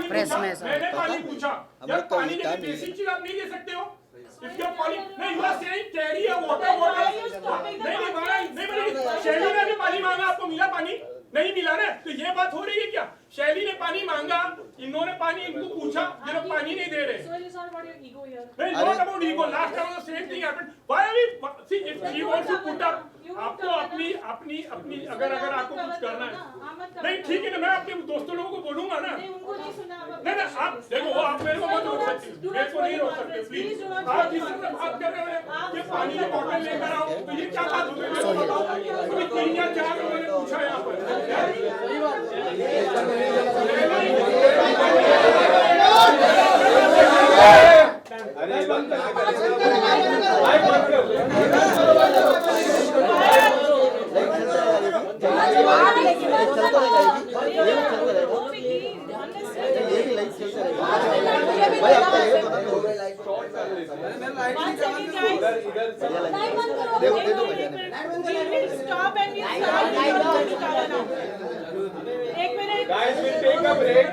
प्रेस में, ऐसा मैंने पानी पूछा, यार पानी जैसी देसी चीज आप नहीं दे सकते हो? If you are calling, नहीं you are saying carry a water bottle. नहीं, शैली ने भी पानी मांगा, आपको मिला पानी? नहीं मिला ना, तो ये बात हो रही है क्या? शैली ने पानी मांगा, इन्होंने पानी इनको पूछा, ये लोग पानी नहीं दे रहे। नहीं, not about ego. Last time the same thing happened. Why are we? See, if she wants to put up, आपको अपनी अगर आपको कुछ करना है, नहीं ठीक है ना, मैं अपने दोस्तों लोगों को बोलूंगा ना। नहीं, आप देखो, वो आप मेरे को मत रोक सकते, मेरे को नहीं रोक सकते प्लीज। आप जिस तरह बात कर रहे हैं, ये पानी की बोतल लेकर आओ, तो ये क्या बात हो गई? अभी 3 या 4 लोगों ने पूछा यहाँ पर। Guys, we'll take a break.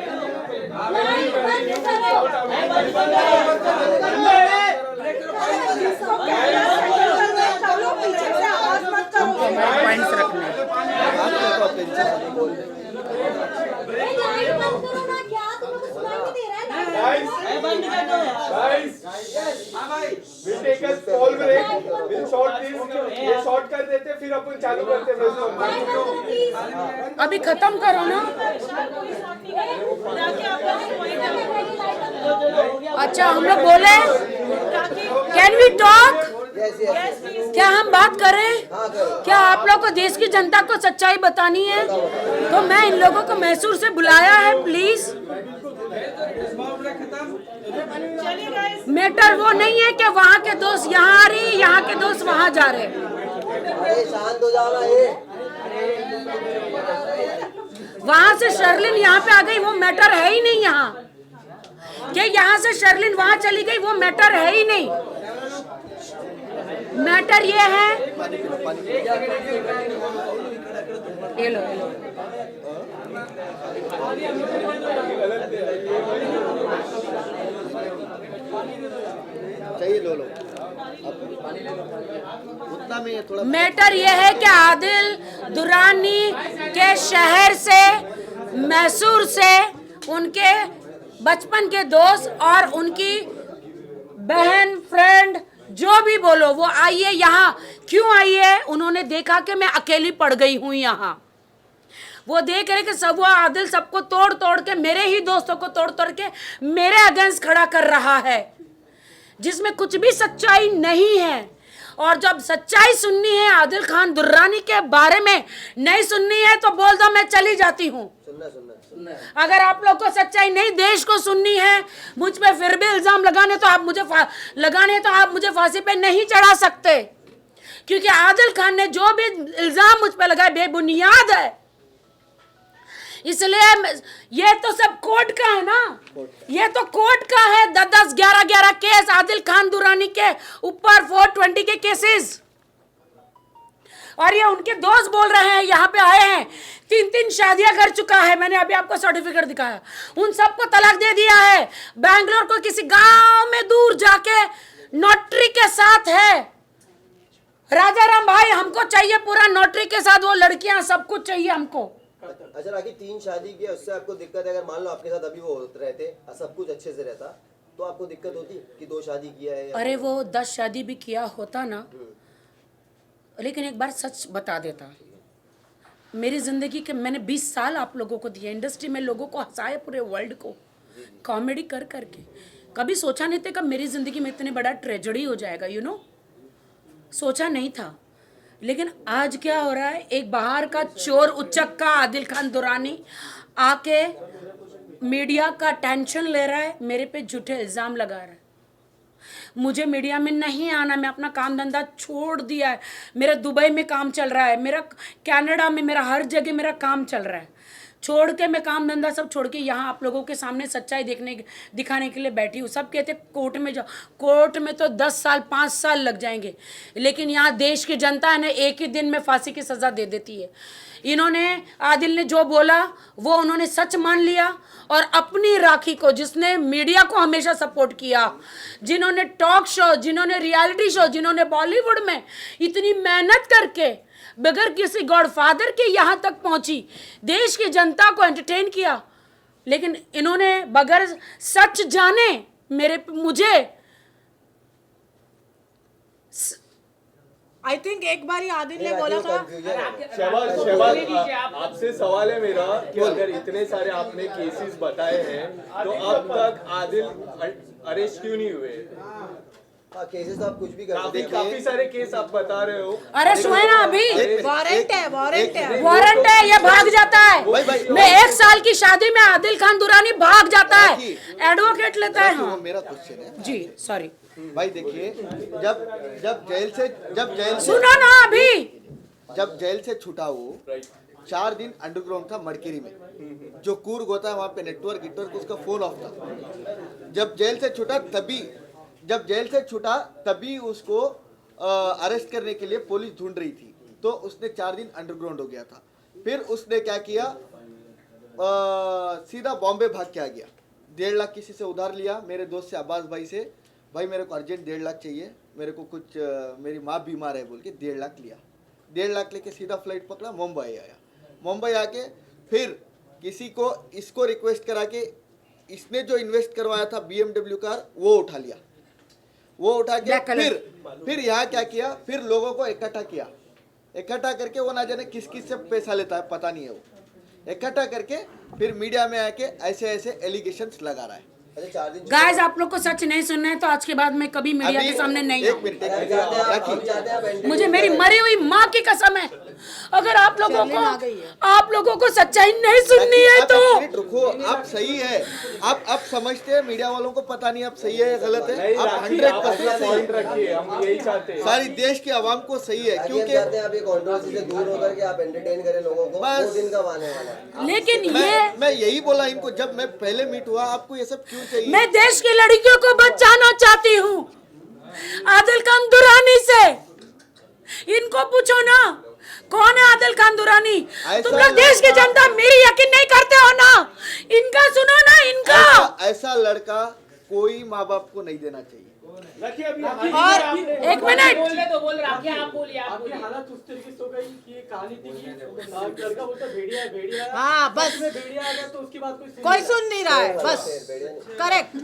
Points रखने हैं। Guys, we'll take a pause. ये शॉर्ट कर देते फिर अपन चालू करते अभी खत्म करो ना। अच्छा हम लोग बोले, कैन वी टॉक? क्या हम बात करें? क्या आप लोग को देश की जनता को सच्चाई बतानी है? तो मैं इन लोगों को मैसूर से बुलाया है, प्लीज। मैटर वो नहीं है कि वहाँ के दोस्त यहाँ आ रही, यहाँ के दोस्त वहाँ जा रहे। शांत हो जाओ ना ये। वहाँ से शर्लिन यहाँ पे आ गई, वो मैटर है ही नहीं। यहाँ कि यहाँ से शर्लिन वहाँ चली गई, वो मैटर है ही नहीं। मैटर ये है, ये लो, ये लो। चाहिए लो उतना में थोड़ा। मैटर ये है कि आदिल दुरानी के शहर से, मैसूर से, उनके बचपन के दोस्त और उनकी बहन, फ्रेंड, जो भी बोलो, वो आई है यहाँ। क्यों आई है? उन्होंने देखा कि मैं अकेली पड़ गई हूँ यहाँ। वो देख रहे कि सब वो आदिल सबको तोड़ तोड़ के, मेरे ही दोस्तों को तोड़ तोड़ के मेरे अगेंस्ट खड़ा कर रहा है, जिसमें कुछ भी सच्चाई नहीं है। और जब सच्चाई सुननी है आदिल खान दुर्रानी के बारे में नहीं सुननी है तो बोल दो, मैं चली जाती हूँ। अगर आप लोग को सच्चाई नहीं देश को सुननी है, मुझ पे फिर भी इल्जाम लगाने तो आप मुझे फांसी पे नहीं चढ़ा सकते, क्योंकि आदिल खान ने जो भी इल्जाम मुझ पे लगाए बेबुनियाद है। इसलिए ये तो सब कोर्ट का है ना, ये तो कोर्ट का है। 10-10, 11-11 केस आदिल खान दुरानी के ऊपर, 420 के केसेस। और ये उनके दोस्त बोल रहे हैं, यहाँ पे आए हैं, 3-3 शादियां कर चुका है। मैंने अभी आपको सर्टिफिकेट दिखाया। उन सबको तलाक दे दिया है। बैंगलोर को किसी गांव में दूर जाके नोटरी के साथ है। राजाराम भाई, हमको चाहिए पूरा नोटरी के साथ, वो लड़कियां, सब कुछ चाहिए हमको। अच्छा राखी, 3 शादी किया, उससे आपको दिक्कत है? अगर मान लो आपके साथ अभी वो रहते, सब कुछ अच्छे से रहता, तो आपको दिक्कत होती कि 2 शादी किया है? अरे वो 10 शादी भी किया होता ना, लेकिन एक बार सच बता देता। मेरी जिंदगी के मैंने 20 साल आप लोगों को दिए, इंडस्ट्री में लोगों को हंसाए, पूरे वर्ल्ड को कॉमेडी कर करके। कभी सोचा नहीं था कि मेरी जिंदगी में इतने बड़ा ट्रेजेडी हो जाएगा, सोचा नहीं था। लेकिन आज क्या हो रहा है, एक बाहर का चोर उचक्का आदिल खान दुरानी आके मीडिया का टेंशन ले रहा है, मेरे पे झूठे इल्ज़ाम लगा रहा है। मुझे मीडिया में नहीं आना, मैं अपना काम धंधा छोड़ दिया है। मेरा दुबई में काम चल रहा है, मेरा कनाडा में, मेरा हर जगह मेरा काम चल रहा है। छोड़ के मैं काम धंधा सब छोड़ के यहाँ आप लोगों के सामने सच्चाई दिखाने के लिए बैठी हूँ। सब कहते कोर्ट में जाओ, कोर्ट में तो 10 साल 5 साल लग जाएंगे, लेकिन यहाँ देश की जनता है ना, एक ही दिन में फांसी की सज़ा दे देती है। इन्होंने, आदिल ने जो बोला वो उन्होंने सच मान लिया, और अपनी राखी को, जिसने मीडिया को हमेशा सपोर्ट किया, जिन्होंने टॉक शो, जिन्होंने रियलिटी शो, जिन्होंने बॉलीवुड में इतनी मेहनत करके बगैर किसी गॉडफादर के यहाँ तक पहुँची, देश की जनता को एंटरटेन किया, लेकिन इन्होंने बगैर सच जाने मुझे आई थिंक एक बार ही आदिल ने बोला था। शहबाज, आपसे सवाल है मेरा कि अगर इतने सारे आपने केसेस बताए हैं तो अब तक आदिल अरेस्ट क्यों नहीं हुए? केसेस तो आप कुछ भी कर काफी सारे केस आप बता रहे हो। अरेस्ट हुए ना अभी, वारंट है, वारंट है, ये भाग जाता है। मैं 1 साल की शादी में आदिल खान दुरानी भाग जाता है, एडवोकेट लेता है। हाँ मेरा क्वेश्चन है जी, सॉरी भाई, देखिए, जब जेल से सुनो ना, अभी जब जेल से छूटा वो 4 दिन अंडरग्राउंड था मड़केरी में, जो कूर्ग होता है वहाँ पे नेटवर्क उसका फोन ऑफ था। जब जेल से छूटा तभी उसको अरेस्ट करने के लिए पुलिस ढूंढ रही थी, तो उसने 4 दिन अंडरग्राउंड हो गया था। फिर उसने क्या किया, सीधा बॉम्बे भाग के आ गया। 1.5 लाख किसी से उधार लिया, मेरे दोस्त से, अब्बास भाई से, भाई मेरे को अर्जेंट 1.5 लाख चाहिए, मेरे को कुछ मेरी माँ बीमार है बोल के 1.5 लाख लिया। 1.5 लाख लेके सीधा फ्लाइट पकड़ा, मुंबई आया। मुंबई आके फिर इसको रिक्वेस्ट करा के इसने जो इन्वेस्ट करवाया था BMW कार, वो उठा लिया। वो उठा के Black color। फिर यहाँ क्या किया, फिर लोगों को इकट्ठा किया, इकट्ठा करके वो ना जाने किस किस से पैसा लेता है पता नहीं है, वो इकट्ठा करके फिर मीडिया में आके ऐसे ऐसे एलिगेशंस लगा रहा है। अच्छा 4 दिन गाइस आप लोग को सच नहीं सुनना है तो आज के बाद मैं कभी मीडिया के सामने नहीं एक आऊँ। मिनट राखी, मुझे मेरी मरी हुई माँ की कसम है, अगर आप लोगों को सच्चाई नहीं सुननी है तो एक मिनट रुको, आप सही है, आप समझते हैं मीडिया वालों को पता नहीं आप सही है या गलत है, नहीं आप राखी, आप 100% अपना सही पॉइंट है, रखिए, हम यही चाहते हैं। सारी देश की आवाम को सही है, क्योंकि क्योंकि चाहते हैं आप ये कंट्रोवर्सी से दूर होकर के आप एंटरटेन करें लोगों को, बस। 2 दिन का आने वाला है। लेकिन ये मैं यही बोला इनको जब मैं पहले मीट हुआ, आपको ये सब क्यों चाहिए? मैं देश की लड़कियों को बचाना चाहती हूँ आदिल खान दुरानी से। इनको पूछो ना कौन है आदिल खान दुरानी। तुम लोग देश की जनता मेरी यकीन नहीं करते हो ना, इनका सुनो ना, इनका। ऐसा लड़का कोई माँ बाप को नहीं देना चाहिए। रखिए अभी और एक मिनट, बोले तो बोल रखिए, आप बोलिए, आप आपकी बोलिए। हालत उस तरीके से हो गई कि ये कहानी थी कि लड़का बोलता भेड़िया है, भेड़िया है। हाँ, बस। उसमें भेड़िया आ गया तो उसके बाद कोई सुन नहीं रहा है, बस करेक्ट,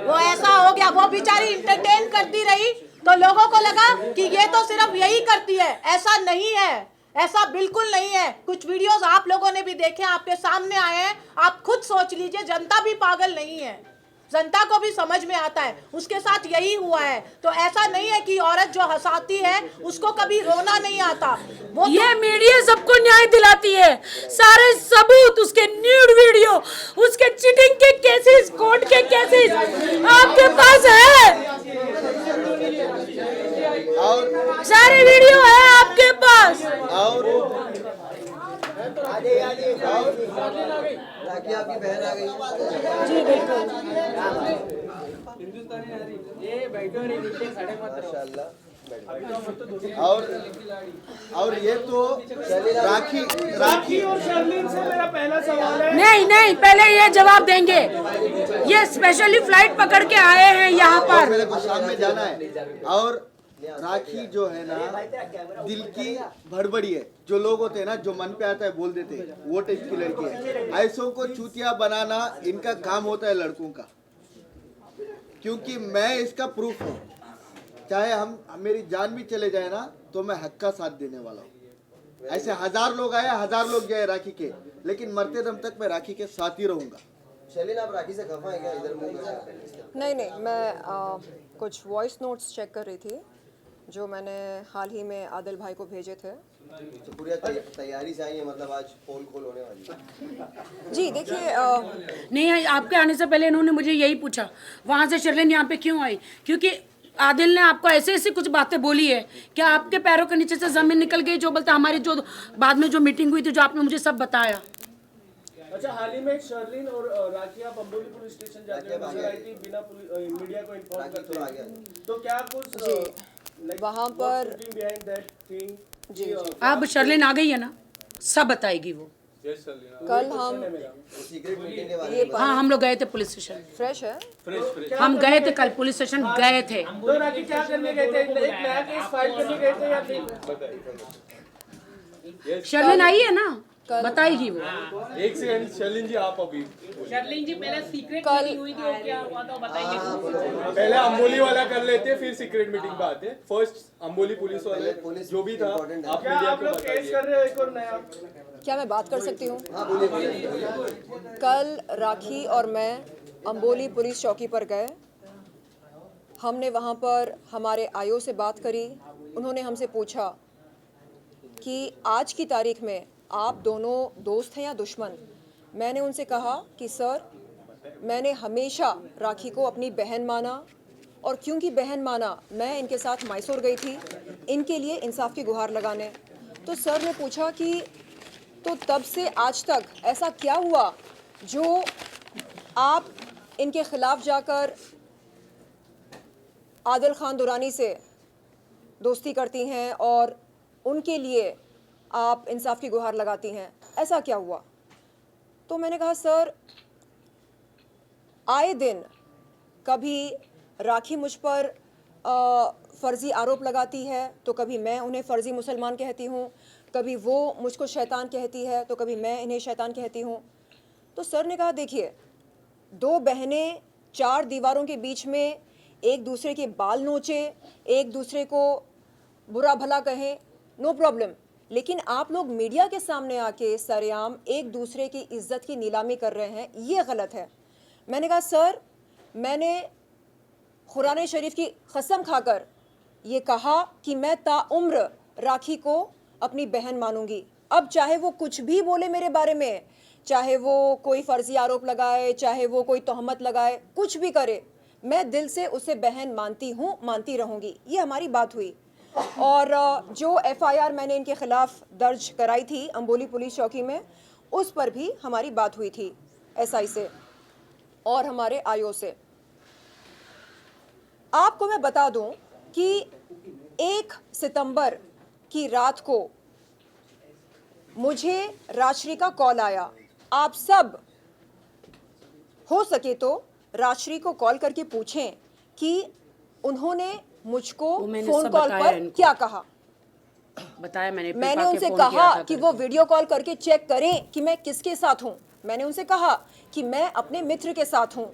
वो ऐसा हो गया, वो बेचारी इंटरटेन करती रही तो लोगों को लगा कि ये तो सिर्फ यही करती है। ऐसा नहीं है, ऐसा बिल्कुल नहीं है। कुछ वीडियोस आप लोगों ने भी देखे, आपके सामने आए हैं, आप खुद सोच लीजिए, जनता भी पागल नहीं है, जनता को भी समझ में आता है, उसके साथ यही हुआ है। तो ऐसा नहीं है कि औरत जो हंसाती है उसको कभी रोना नहीं आता। वो ये मीडिया सबको न्याय दिलाती है, सारे सबूत, उसके न्यूड वीडियो, उसके चीटिंग के केसेस, कोर्ट के केसेस आपके पास है, और सारे वीडियो है आपके पास। राखी आपकी बहन आ गई। जी बिल्कुल। माशाल्लाह। और ये तो राखी और शर्लिन से मेरा पहला सवाल है। नहीं, पहले ये जवाब देंगे। ये स्पेशली फ्लाइट पकड़ के आए हैं यहाँ पर। मेरे को शाम में जाना है। और राखी जो है ना, दिल की भड़बड़ी है। जो लोग होते हैं ना, जो मन पे आता है बोल देते हैं, वो टाइप की लड़की है। ऐसों को चूतिया बनाना इनका काम होता है लड़कों का, क्योंकि मैं इसका प्रूफ हूँ। चाहे हम मेरी जान भी चले जाए ना तो मैं हक का साथ देने वाला हूँ। ऐसे 1000 लोग आए, 1000 लोग गए राखी के, लेकिन मरते दम तक मैं राखी के साथ ही रहूंगा। शर्लिन आप राखी से खफा है क्या? इधर मुंह कर नहीं, मैं कुछ वॉइस नोट्स चेक कर रही थी जो मैंने हाल ही में आदिल भाई को भेजे थे। तो पूरी तैयारी से आई है, मतलब आज पोल खोल होने वाली है। जी देखिए, नहीं, आपके आने से पहले इन्होंने मुझे यही पूछा वहाँ से शर्लिन यहाँ पे क्यों आई, क्योंकि आदिल ने आपको ऐसे ऐसी कुछ बातें बोली है कि आपके पैरों के नीचे से जमीन निकल गई। जो बोलता हमारी जो बाद में जो मीटिंग हुई थी, जो आपने मुझे सब बताया। अच्छा, हाल ही में शर्लिन और राखी आप अम्बोली पुलिस स्टेशन जाके नजर आई थी बिना मीडिया को इन्फॉर्म करते हुए। तो क्या कुछ वहाँ पर बिहाइंड दैट थिंग? जी अब शर्लिन आ गई है ना, सब बताएगी वो। कल हम सीक्रेट मीटिंग के बारे में हाँ, हम लोग गए थे पुलिस स्टेशन, फ्रेश है। हम गए थे कल पुलिस स्टेशन गए थे। तो राखी क्या करने गए थे? एक नया केस फाइल करने गए थे या फिर? शर्लिन आई है ना, बताएगी वो। एक सेकंड शर्लिन जी, आप अभी शर्लिन जी, पहले सीक्रेट मीटिंग हुई थी, वो क्या हुआ था वो बताइए। पहले अम्बोली वाला कर लेते, फिर सीक्रेट मीटिंग पे आते। फर्स्ट अम्बोली पुलिस वाले जो भी था, आप क्या मीडिया आप को लोग केस बताइए। कर रहे हो एक और नया? क्या मैं बात कर सकती हूँ? कल राखी और मैं अम्बोली पुलिस चौकी पर गए। हमने वहाँ पर हमारे आईओ से बात करी। उन्होंने हमसे पूछा कि आज की तारीख में आप दोनों दोस्त हैं या दुश्मन। मैंने उनसे कहा कि सर, मैंने हमेशा राखी को अपनी बहन माना, और क्योंकि बहन माना मैं इनके साथ मैसूर गई थी इनके लिए इंसाफ की गुहार लगाने। तो सर ने पूछा कि तो तब से आज तक ऐसा क्या हुआ जो आप इनके खिलाफ जाकर आदिल खान दुरानी से दोस्ती करती हैं और उनके लिए आप इंसाफ की गुहार लगाती हैं, ऐसा क्या हुआ? तो मैंने कहा सर, आए दिन कभी राखी मुझ पर फ़र्ज़ी आरोप लगाती है, तो कभी मैं उन्हें फ़र्ज़ी मुसलमान कहती हूँ, कभी वो मुझको शैतान कहती है, तो कभी मैं इन्हें शैतान कहती हूँ। तो सर ने कहा देखिए, 2 बहनें 4 दीवारों के बीच में एक दूसरे के बाल नोचे, एक दूसरे को बुरा भला कहें, नो प्रॉब्लम, लेकिन आप लोग मीडिया के सामने आके सरेआम एक दूसरे की इज्जत की नीलामी कर रहे हैं, ये गलत है। मैंने कहा सर, मैंने कुरान शरीफ की कसम खाकर ये कहा कि मैं ताउम्र राखी को अपनी बहन मानूंगी। अब चाहे वो कुछ भी बोले मेरे बारे में, चाहे वो कोई फर्जी आरोप लगाए, चाहे वो कोई तोहमत लगाए, कुछ भी करे, मैं दिल से उसे बहन मानती हूँ, मानती रहूँगी। ये हमारी बात हुई। और जो FIR मैंने इनके ख़िलाफ़ दर्ज कराई थी अंबोली पुलिस चौकी में, उस पर भी हमारी बात हुई थी SI से और हमारे IO से। आपको मैं बता दूं कि 1 सितंबर की रात को मुझे राजश्री का कॉल आया। आप सब हो सके तो राजश्री को कॉल करके पूछें कि उन्होंने मुझको फोन कॉल पर क्या कहा। बताया मैंने उनसे कहा कि वो वीडियो कॉल करके चेक करें कि मैं किसके साथ हूं। मैंने उनसे कहा कि मैं अपने मित्र के साथ हूं,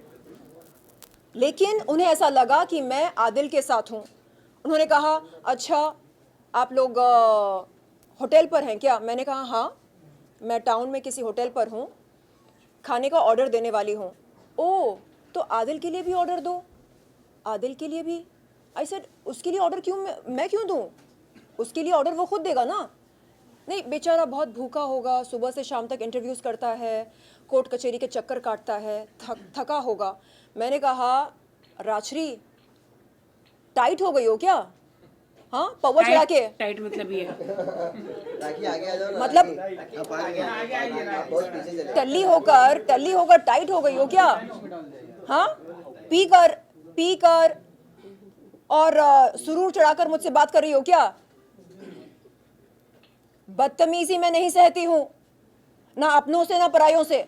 लेकिन उन्हें ऐसा लगा कि मैं आदिल के साथ हूं। उन्होंने कहा अच्छा आप लोग होटल पर हैं क्या? मैंने कहा हाँ, मैं टाउन में किसी होटल पर हूँ, खाने का ऑर्डर देने वाली हूँ। ओह, तो आदिल के लिए भी ऑर्डर दो, आदिल के लिए भी। आई सेड उसके लिए ऑर्डर क्यों, मैं क्यों दूँ? उसके लिए ऑर्डर वो खुद देगा ना। नहीं, बेचारा बहुत भूखा होगा, सुबह से शाम तक इंटरव्यूज़ करता है, कोर्ट कचहरी के चक्कर काटता है, थका होगा। मैंने कहा राजश्री टाइट हो गई हो क्या? हाँ, पावर चढ़ा के टाइट मतलब ये मतलब टल्ली होकर टाइट हो गई हो क्या? हाँ, पी कर और सुरूर चढ़ाकर मुझसे बात कर रही हो क्या? बदतमीजी मैं नहीं सहती हूँ, ना अपनों से ना परायों से।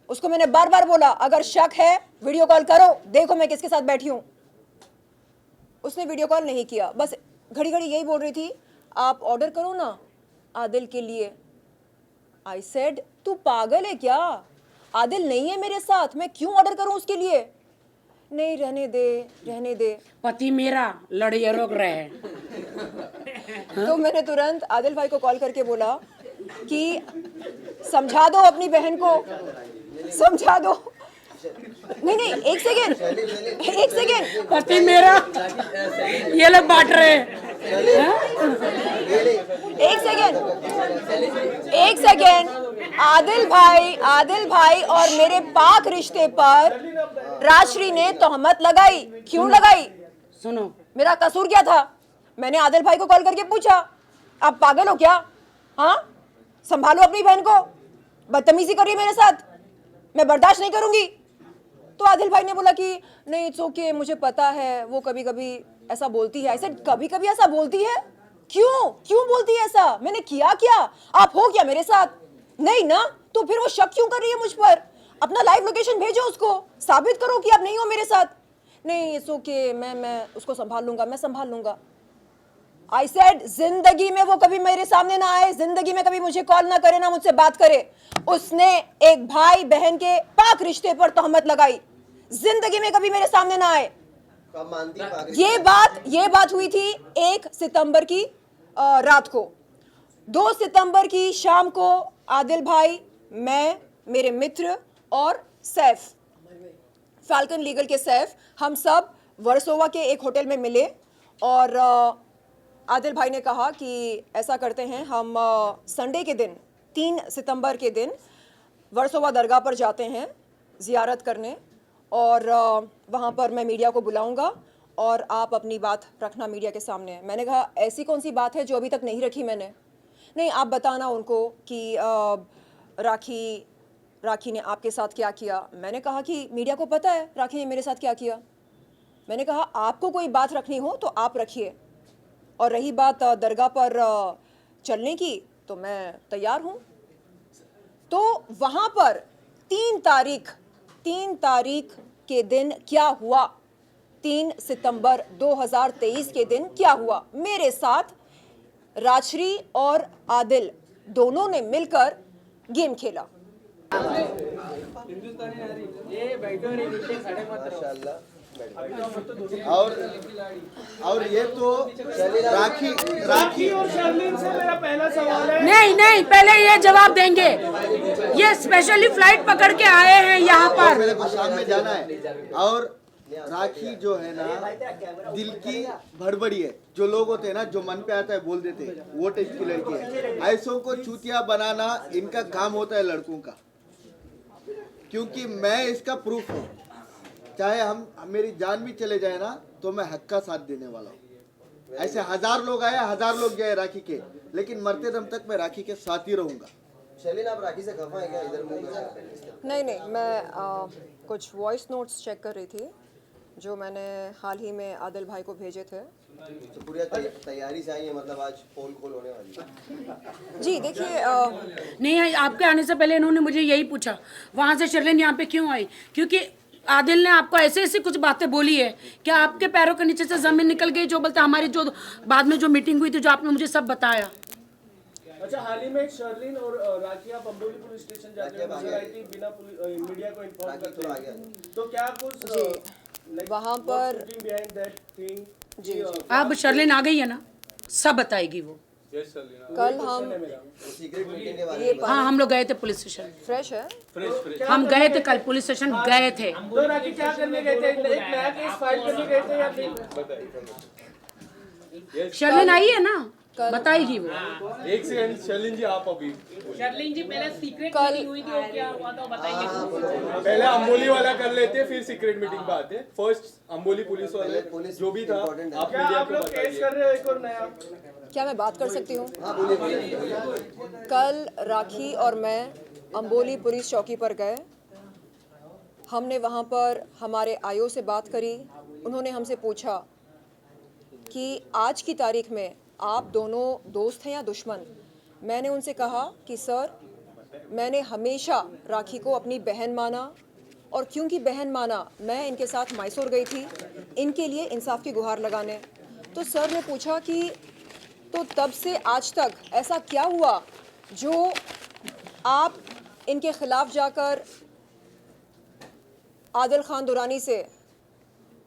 उसको मैंने बार बार बोला अगर शक है वीडियो कॉल करो, देखो मैं किसके साथ बैठी हूँ। उसने वीडियो कॉल नहीं किया, बस घड़ी घड़ी यही बोल रही थी आप ऑर्डर करो ना आदिल के लिए। आई सेड तू पागल है क्या? आदिल नहीं है मेरे साथ, मैं क्यों ऑर्डर करूं उसके लिए? नहीं, रहने दे। पति मेरा लड़िया रोक रहे हैं। तो मैंने तुरंत आदिल भाई को कॉल करके बोला कि समझा दो अपनी बहन को, समझा दो। नहीं, एक सेकेंड। पति मेरा ये लोग बांट रहे हैं। एक सेकेंड। आदिल भाई और मेरे पाक रिश्ते पर राजश्री ने तोहमत लगाई। क्यों लगाई? सुनो, मेरा कसूर क्या था? मैंने आदिल भाई को कॉल करके पूछा आप पागल हो क्या? हाँ, संभालो अपनी बहन को, बदतमीजी कर रही है मेरे साथ, मैं बर्दाश्त नहीं करूंगी। तो आदिल भाई ने बोला कि नहीं इट्स ओके, मुझे पता है वो कभी कभी ऐसा बोलती है। ऐसे कभी कभी ऐसा बोलती है? क्यों बोलती है ऐसा? मैंने किया क्या? आप हो क्या मेरे साथ? नहीं ना, तो फिर वो शक क्यों कर रही है मुझ पर? अपना लाइव लोकेशन भेजो, उसको साबित करो कि आप नहीं हो मेरे साथ। नहीं इट्स ओके, मैं उसको संभाल लूंगा। आई सेड जिंदगी में वो कभी मेरे सामने ना आए, जिंदगी में कभी मुझे कॉल ना करे, ना मुझसे बात करे। उसने एक भाई बहन के पाक रिश्ते पर तोहमत लगाई, जिंदगी में कभी मेरे सामने ना आए। ये बात हुई थी 1 सितंबर की रात को। 2 सितंबर की शाम को आदिल भाई, मैं, मेरे मित्र और सैफ, फाल्कन लीगल के सैफ, हम सब वर्सोवा के एक होटल में मिले और आदिल भाई ने कहा कि ऐसा करते हैं हम संडे के दिन 3 सितंबर के दिन वर्सोवा दरगाह पर जाते हैं ज़ियारत करने और वहाँ पर मैं मीडिया को बुलाऊंगा और आप अपनी बात रखना मीडिया के सामने। मैंने कहा ऐसी कौन सी बात है जो अभी तक नहीं रखी मैंने? नहीं, आप बताना उनको कि राखी ने आपके साथ क्या किया। मैंने कहा कि मीडिया को पता है राखी ने मेरे साथ क्या किया। मैंने कहा आपको कोई बात रखनी हो तो आप रखिए, और रही बात दरगाह पर चलने की तो मैं तैयार हूँ। तो वहाँ पर 3 तारीख के दिन क्या हुआ, 3 सितंबर 2023 के दिन क्या हुआ? मेरे साथ राजश्री और आदिल दोनों ने मिलकर गेम खेला। हिंदुस्तानी नारी ये बैठो रे नीचे खड़े मत रहो। और ये तो राखी और शर्लिन से मेरा पहला सवाल है। नहीं नहीं, पहले ये जवाब देंगे। ये स्पेशली फ्लाइट पकड़ के आए हैं यहाँ पर। मेरे को शाम में जाना है। और राखी जो है ना, दिल की भड़बड़ी है। जो लोग होते हैं ना, जो मन पे आता है बोल देते हैं, वो टाइप की लड़की है। ऐसों को चूतिया बनाना इनका काम होता है लड़कों का, क्योंकि मैं इसका प्रूफ हूँ। चाहे मेरी जान भी चले जाए ना, तो मैं हक का साथ देने वाला हूँ। ऐसे 1000 लोग आए, 1000 लोग गए राखी के, लेकिन मरते दम तक मैं राखी के साथ ही रहूंगा। शर्लिन, आप राखी से खफा है क्या? इधर मुंह नहीं, मैं कुछ वॉइस नोट्स चेक कर रही थी जो मैंने हाल ही में आदिल भाई को भेजे थे। तो पूरी तैयारी से आई है, मतलब आज पोल खोल होने वाली है। जी देखिए, नहीं, आपके आने से पहले इन्होंने मुझे यही पूछा वहाँ से शर्लिन यहाँ पे क्यों आई, क्योंकि आदिल ने आपको ऐसे ऐसी कुछ बातें बोली है कि आपके पैरों के नीचे से जमीन निकल गई। जो बोलते हमारी जो बाद में जो मीटिंग हुई थी, जो आपने मुझे सब बताया। अच्छा, हाल ही में शर्लिन और राखी आप अम्बोली पुलिस स्टेशन जाके नजर आई थी बिना मीडिया को इन्फॉर्म करते। तो क्या कुछ वहाँ पर बिहाइंड दैट थिंग? जी अब शर्लिन आ गई है ना, सब बताएगी वो। कल हम सीक्रेट मीटिंग के बारे में हाँ, हम लोग गए थे पुलिस स्टेशन। फ्रेश है। हम गए थे कल पुलिस स्टेशन गए थे। तो राखी क्या करने गए थे? एक नया केस फाइल करने गए थे या फिर? शर्लिन आई है ना, बताएगी वो। एक सेकंड शर्लिन जी, आप अभी शर्लिन जी, पहले सीक्रेट मीटिंग हुई थी, वो क्या हुआ था बताइए। पहले अम्बोली वाला कर लेते, फिर सीक्रेट मीटिंग पे आते। फर्स्ट अम्बोली पुलिस वाले जो भी था, आप क्या मीडिया आप को लोग केस बताइए। कर रहे हो एक और नया? क्या मैं बात कर सकती हूँ? कल राखी और मैं अम्बोली पुलिस चौकी पर गए। हमने वहाँ पर हमारे आईओ से बात करी। उन्होंने हमसे पूछा कि आज की तारीख में आप दोनों दोस्त हैं या दुश्मन। मैंने उनसे कहा कि सर, मैंने हमेशा राखी को अपनी बहन माना, और क्योंकि बहन माना मैं इनके साथ मैसूर गई थी इनके लिए इंसाफ की गुहार लगाने। तो सर ने पूछा कि तो तब से आज तक ऐसा क्या हुआ जो आप इनके खिलाफ जाकर आदिल खान दुरानी से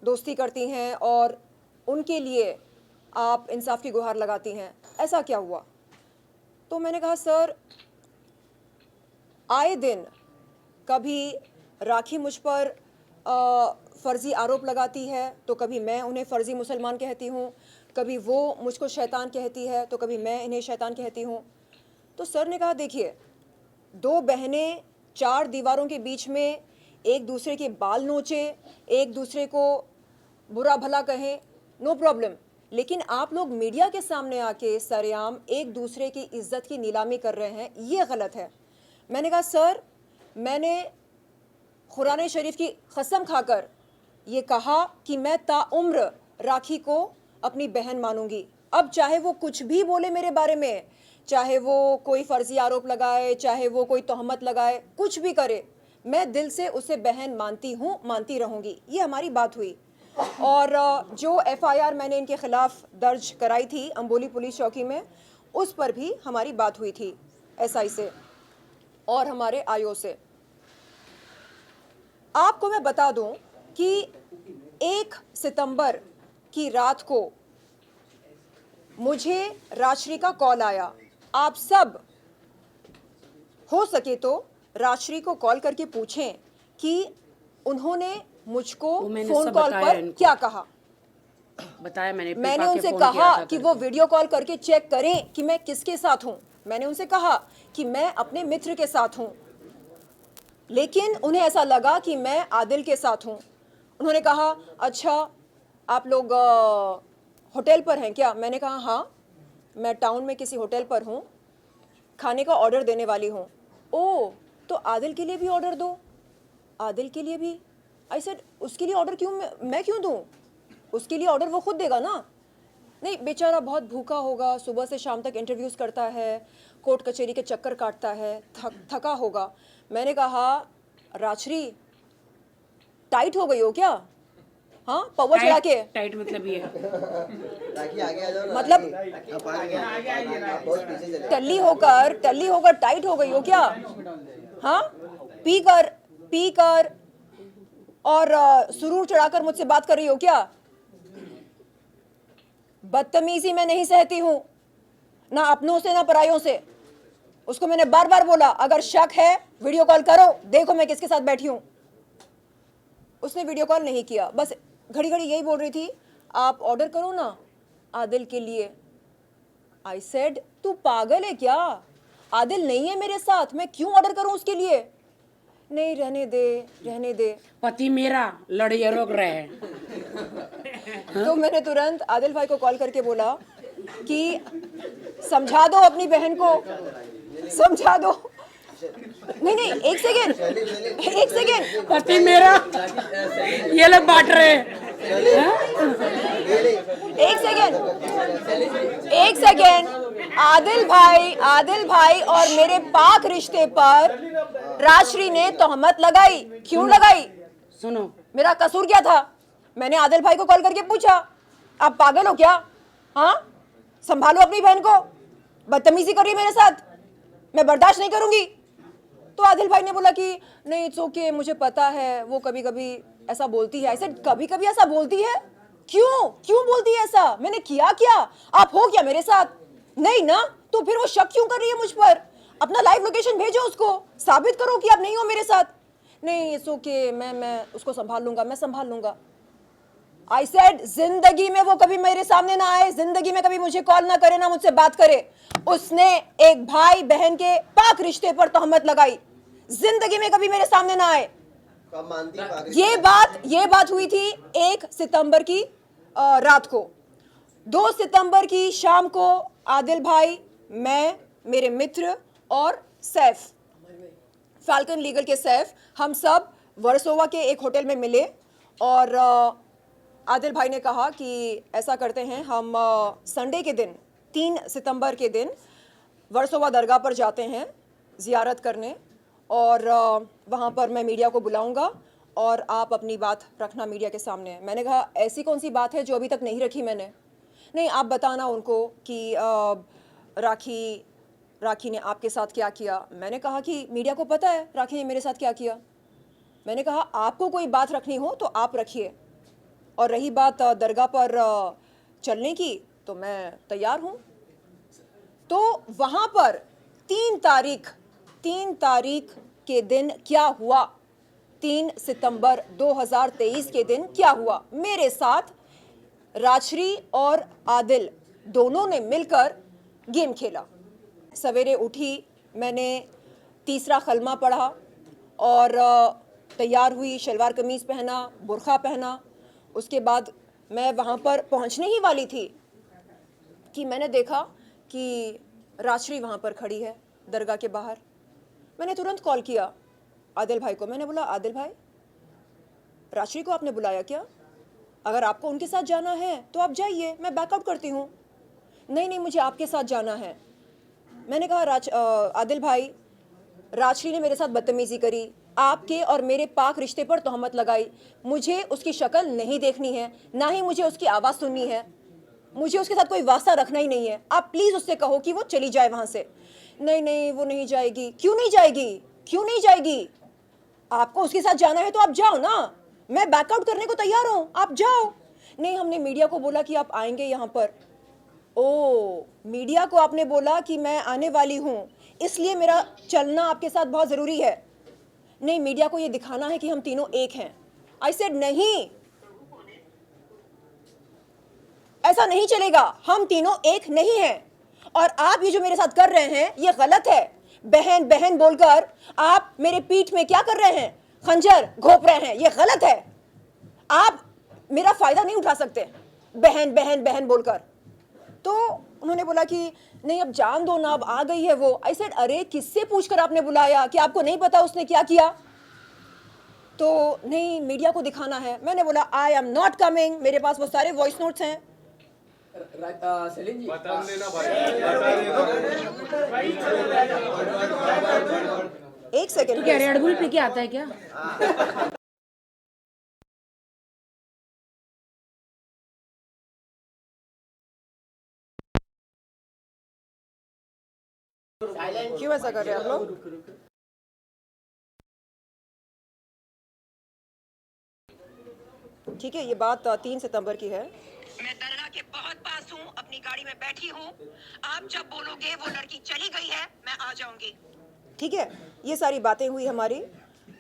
दोस्ती करती हैं और उनके लिए आप इंसाफ की गुहार लगाती हैं, ऐसा क्या हुआ? तो मैंने कहा सर, आए दिन कभी राखी मुझ पर फ़र्ज़ी आरोप लगाती है, तो कभी मैं उन्हें फ़र्ज़ी मुसलमान कहती हूँ, कभी वो मुझको शैतान कहती है, तो कभी मैं इन्हें शैतान कहती हूँ। तो सर ने कहा देखिए, दो बहनें 4 दीवारों के बीच में एक दूसरे के बाल नोचे, एक दूसरे को बुरा भला कहें, नो प्रॉब्लम, लेकिन आप लोग मीडिया के सामने आके सरेआम एक दूसरे की इज्जत की नीलामी कर रहे हैं, ये गलत है। मैंने कहा सर, मैंने कुरान शरीफ की कसम खाकर ये कहा कि मैं ताउम्र राखी को अपनी बहन मानूंगी। अब चाहे वो कुछ भी बोले मेरे बारे में, चाहे वो कोई फर्जी आरोप लगाए, चाहे वो कोई तोहमत लगाए, कुछ भी करे, मैं दिल से उसे बहन मानती हूँ, मानती रहूँगी। ये हमारी बात हुई। और जो एफआईआर मैंने इनके ख़िलाफ़ दर्ज कराई थी अम्बोली पुलिस चौकी में, उस पर भी हमारी बात हुई थी एसआई से और हमारे आईओ से। आपको मैं बता दूं कि 1 सितंबर की रात को मुझे राजश्री का कॉल आया। आप सब हो सके तो राजश्री को कॉल करके पूछें कि उन्होंने मुझको फोन कॉल पर क्या कहा। बताया मैंने उनसे कहा कि वो वीडियो कॉल करके चेक करें कि मैं किसके साथ हूँ। मैंने उनसे कहा कि मैं अपने मित्र के साथ हूँ, लेकिन उन्हें ऐसा लगा कि मैं आदिल के साथ हूँ। उन्होंने कहा अच्छा आप लोग होटल पर हैं क्या? मैंने कहा हाँ, मैं टाउन में किसी होटल पर हूँ, खाने का ऑर्डर देने वाली हूँ। ओह, तो आदिल के लिए भी ऑर्डर दो। आदिल के लिए भी? आई सेड उसके लिए ऑर्डर क्यों, मैं क्यों दूँ? उसके लिए ऑर्डर वो खुद देगा ना। नहीं, बेचारा बहुत भूखा होगा, सुबह से शाम तक इंटरव्यूज़ करता है, कोर्ट कचहरी के चक्कर काटता है, थका होगा। मैंने कहा राजश्री, टाइट हो गई हो क्या? हाँ, पवा चढ़ा के। टाइट मतलब ये राखी आगे आ जाओ ना। मतलब टल्ली होकर टाइट हो गई हो क्या? हाँ, पी कर और सुरूर चढ़ाकर मुझसे बात कर रही हो क्या? बदतमीजी मैं नहीं सहती हूं, ना अपनों से ना परायों से। उसको मैंने बार बार बोला, अगर शक है वीडियो कॉल करो, देखो मैं किसके साथ बैठी हूं। उसने वीडियो कॉल नहीं किया, बस घड़ी घड़ी यही बोल रही थी, आप ऑर्डर करो ना आदिल के लिए। आई सेड, तू पागल है क्या? आदिल नहीं है मेरे साथ, मैं क्यों ऑर्डर करूं उसके लिए? नहीं, रहने दे, रहने दे। पति मेरा लड़िए रोक रहे हैं। तो मैंने तुरंत आदिल भाई को कॉल करके बोला कि समझा दो अपनी बहन को, समझा दो। नहीं नहीं, एक सेकेंड, एक सेकेंड। पति मेरा, ये लोग बांट रहे हैं। एक सेकेंड, एक सेकेंड। आदिल भाई और मेरे पाक रिश्ते पर राजश्री ने तोहमत लगाई। क्यों लगाई? सुनो, मेरा कसूर क्या था? मैंने आदिल भाई को कॉल करके पूछा, आप पागल हो क्या? हाँ, संभालो अपनी बहन को, बदतमीजी कर रही है मेरे साथ, मैं बर्दाश्त नहीं करूंगी। तो आदिल भाई ने बोला कि नहीं, इट्स ओके, मुझे पता है वो कभी कभी ऐसा बोलती है। ऐसे कभी कभी ऐसा बोलती है? क्यों बोलती है ऐसा? मैंने किया क्या? आप हो क्या मेरे साथ? नहीं ना, तो फिर वो शक क्यों कर रही है मुझ पर? अपना लाइव लोकेशन भेजो, उसको साबित करो कि आप नहीं हो मेरे साथ। नहीं, इट्स ओके, मैं उसको संभाल लूंगा, मैं संभाल लूंगा। आई सेड, जिंदगी में वो कभी मेरे सामने ना आए, जिंदगी में कभी मुझे कॉल ना करे, ना मुझसे बात करे। उसने एक भाई बहन के पाक रिश्ते पर तोहमत लगाई, जिंदगी में कभी मेरे सामने ना आए। कब मानती है पाक ये बात हुई थी 1 सितंबर की रात को। 2 सितंबर की शाम को आदिल भाई, मैं, मेरे मित्र और सैफ, फाल्कन लीगल के सैफ, हम सब वर्सोवा के एक होटल में मिले और आदिल भाई ने कहा कि ऐसा करते हैं, हम संडे के दिन 3 सितंबर के दिन वर्सोवा दरगाह पर जाते हैं ज़ियारत करने, और वहाँ पर मैं मीडिया को बुलाऊंगा और आप अपनी बात रखना मीडिया के सामने। मैंने कहा, ऐसी कौन सी बात है जो अभी तक नहीं रखी मैंने? नहीं, आप बताना उनको कि राखी ने आपके साथ क्या किया। मैंने कहा कि मीडिया को पता है राखी ने मेरे साथ क्या किया। मैंने कहा, आपको कोई बात रखनी हो तो आप रखिए, और रही बात दरगाह पर चलने की, तो मैं तैयार हूँ। तो वहाँ पर 3 तारीख के दिन क्या हुआ, 3 सितंबर 2023 के दिन क्या हुआ? मेरे साथ राजश्री और आदिल दोनों ने मिलकर गेम खेला। सवेरे उठी, मैंने तीसरा खलमा पढ़ा और तैयार हुई, शलवार कमीज़ पहना, बुर्खा पहना। उसके बाद मैं वहाँ पर पहुँचने ही वाली थी कि मैंने देखा कि राजश्री वहाँ पर खड़ी है दरगाह के बाहर। मैंने तुरंत कॉल किया आदिल भाई को। मैंने बोला, आदिल भाई, राजश्री को आपने बुलाया क्या? अगर आपको उनके साथ जाना है तो आप जाइए, मैं बैकआउट करती हूँ। नहीं, मुझे आपके साथ जाना है। मैंने कहा, आदिल भाई, राजश्री ने मेरे साथ बदतमीजी करी, आपके और मेरे पाक रिश्ते पर तोहमत लगाई। मुझे उसकी शक्ल नहीं देखनी है, ना ही मुझे उसकी आवाज़ सुननी है, मुझे उसके साथ कोई वास्ता रखना ही नहीं है। आप प्लीज़ उससे कहो कि वो चली जाए वहाँ से। नहीं, वो नहीं जाएगी। क्यों नहीं जाएगी? आपको उसके साथ जाना है तो आप जाओ ना, मैं बैकआउट करने को तैयार हूँ, आप जाओ। नहीं, हमने मीडिया को बोला कि आप आएंगे यहाँ पर। ओ, मीडिया को आपने बोला कि मैं आने वाली हूँ, इसलिए मेरा चलना आपके साथ बहुत ज़रूरी है। नहीं, मीडिया को ये दिखाना है कि हम तीनों एक हैं। आई सेड, नहीं, ऐसा नहीं चलेगा, हम तीनों एक नहीं हैं, और आप ये जो मेरे साथ कर रहे हैं ये गलत है। बहन बहन बोलकर आप मेरे पीठ में क्या कर रहे हैं? खंजर घोंप रहे हैं, ये गलत है। आप मेरा फायदा नहीं उठा सकते बहन बहन बहन बोलकर। तो उन्होंने बोला कि नहीं, अब जान दो ना, अब आ गई है वो। आई सेड, अरे किससे पूछकर आपने बुलाया कि आपको नहीं पता उसने क्या किया? तो नहीं, मीडिया को दिखाना है। मैंने बोला, आई एम नॉट कमिंग, मेरे पास वो सारे वॉइस नोट्स हैं। सेलिन जी, बता देना भाई, एक सेकेंड, क्या रेड बुल पी के आता है क्या? क्यों ऐसा कर रहे हैं आप लोग? ठीक है, ये बात 3 सितंबर की है। मैं दरगाह के बहुत पास हूँ, अपनी गाड़ी में बैठी हूँ। आप जब बोलोगे वो लड़की चली गई है, मैं आ जाऊंगी। ठीक है, ये सारी बातें हुई हमारी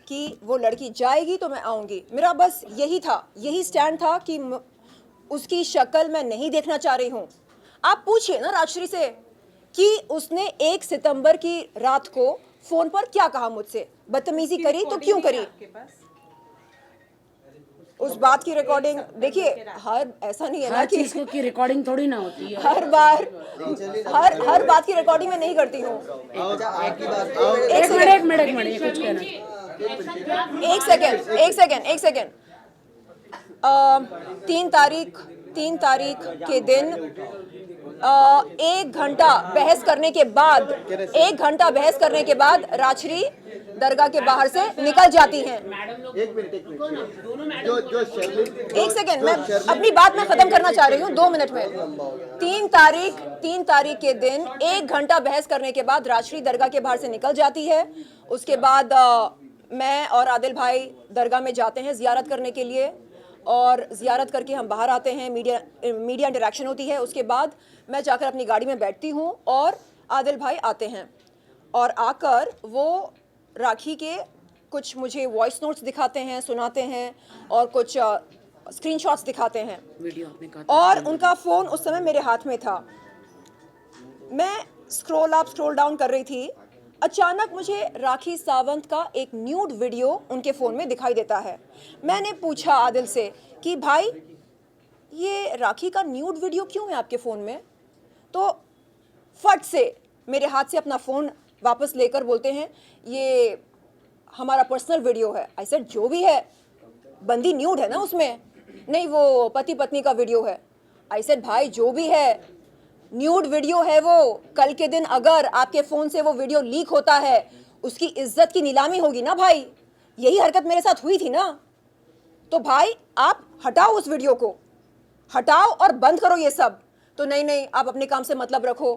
कि वो लड़की जाएगी तो मैं आऊँगी। मेरा बस यही था, यही स्टैंड था कि उसकी शक्ल मैं नहीं देखना चाह रही हूँ। आप पूछिए ना राजश्री से कि उसने 1 सितंबर की रात को फ़ोन पर क्या कहा मुझसे, बदतमीजी करी तो क्यों करी। उस बात की रिकॉर्डिंग देखिए, हर ऐसा नहीं है ना कि चीज की रिकॉर्डिंग थोड़ी ना होती है। हर बार हर बात की रिकॉर्डिंग में नहीं करती हूँ। एक मिनट ये कुछ कहना। एक सेकेंड 3 तारीख के दिन 1 घंटा बहस करने के बाद राजश्री दरगाह के बाहर से निकल जाती हैं। एक सेकेंड, मैं अपनी बात में खत्म करना चाह रही हूँ, 2 मिनट में। 3 तारीख के दिन 1 घंटा बहस करने के बाद राजश्री दरगाह के बाहर से निकल जाती है। उसके बाद मैं और आदिल भाई दरगाह में जाते हैं ज़ियारत करने के लिए, और ज़ियारत करके हम बाहर आते हैं, मीडिया इंटरेक्शन होती है। उसके बाद मैं जाकर अपनी गाड़ी में बैठती हूँ और आदिल भाई आते हैं, और आकर वो राखी के कुछ मुझे वॉइस नोट्स दिखाते हैं, सुनाते हैं, और कुछ स्क्रीनशॉट्स दिखाते हैं। और उनका फ़ोन उस समय मेरे हाथ में था। मैं स्क्रॉल अप स्क्रॉल डाउन कर रही थी, अचानक मुझे राखी सावंत का एक न्यूड वीडियो उनके फ़ोन में दिखाई देता है। मैंने पूछा आदिल से कि भाई ये राखी का न्यूड वीडियो क्यों है आपके फ़ोन में। तो फट से मेरे हाथ से अपना फ़ोन वापस लेकर बोलते हैं ये हमारा पर्सनल वीडियो है। आई सेड जो भी है, बंदी न्यूड है ना उसमें। नहीं, वो पति पत्नी का वीडियो है। आई सेड भाई जो भी है, न्यूड वीडियो है वो। कल के दिन अगर आपके फ़ोन से वो वीडियो लीक होता है, उसकी इज्जत की नीलामी होगी ना भाई। यही हरकत मेरे साथ हुई थी ना। तो भाई आप हटाओ उस वीडियो को, हटाओ और बंद करो ये सब। तो नहीं, आप अपने काम से मतलब रखो।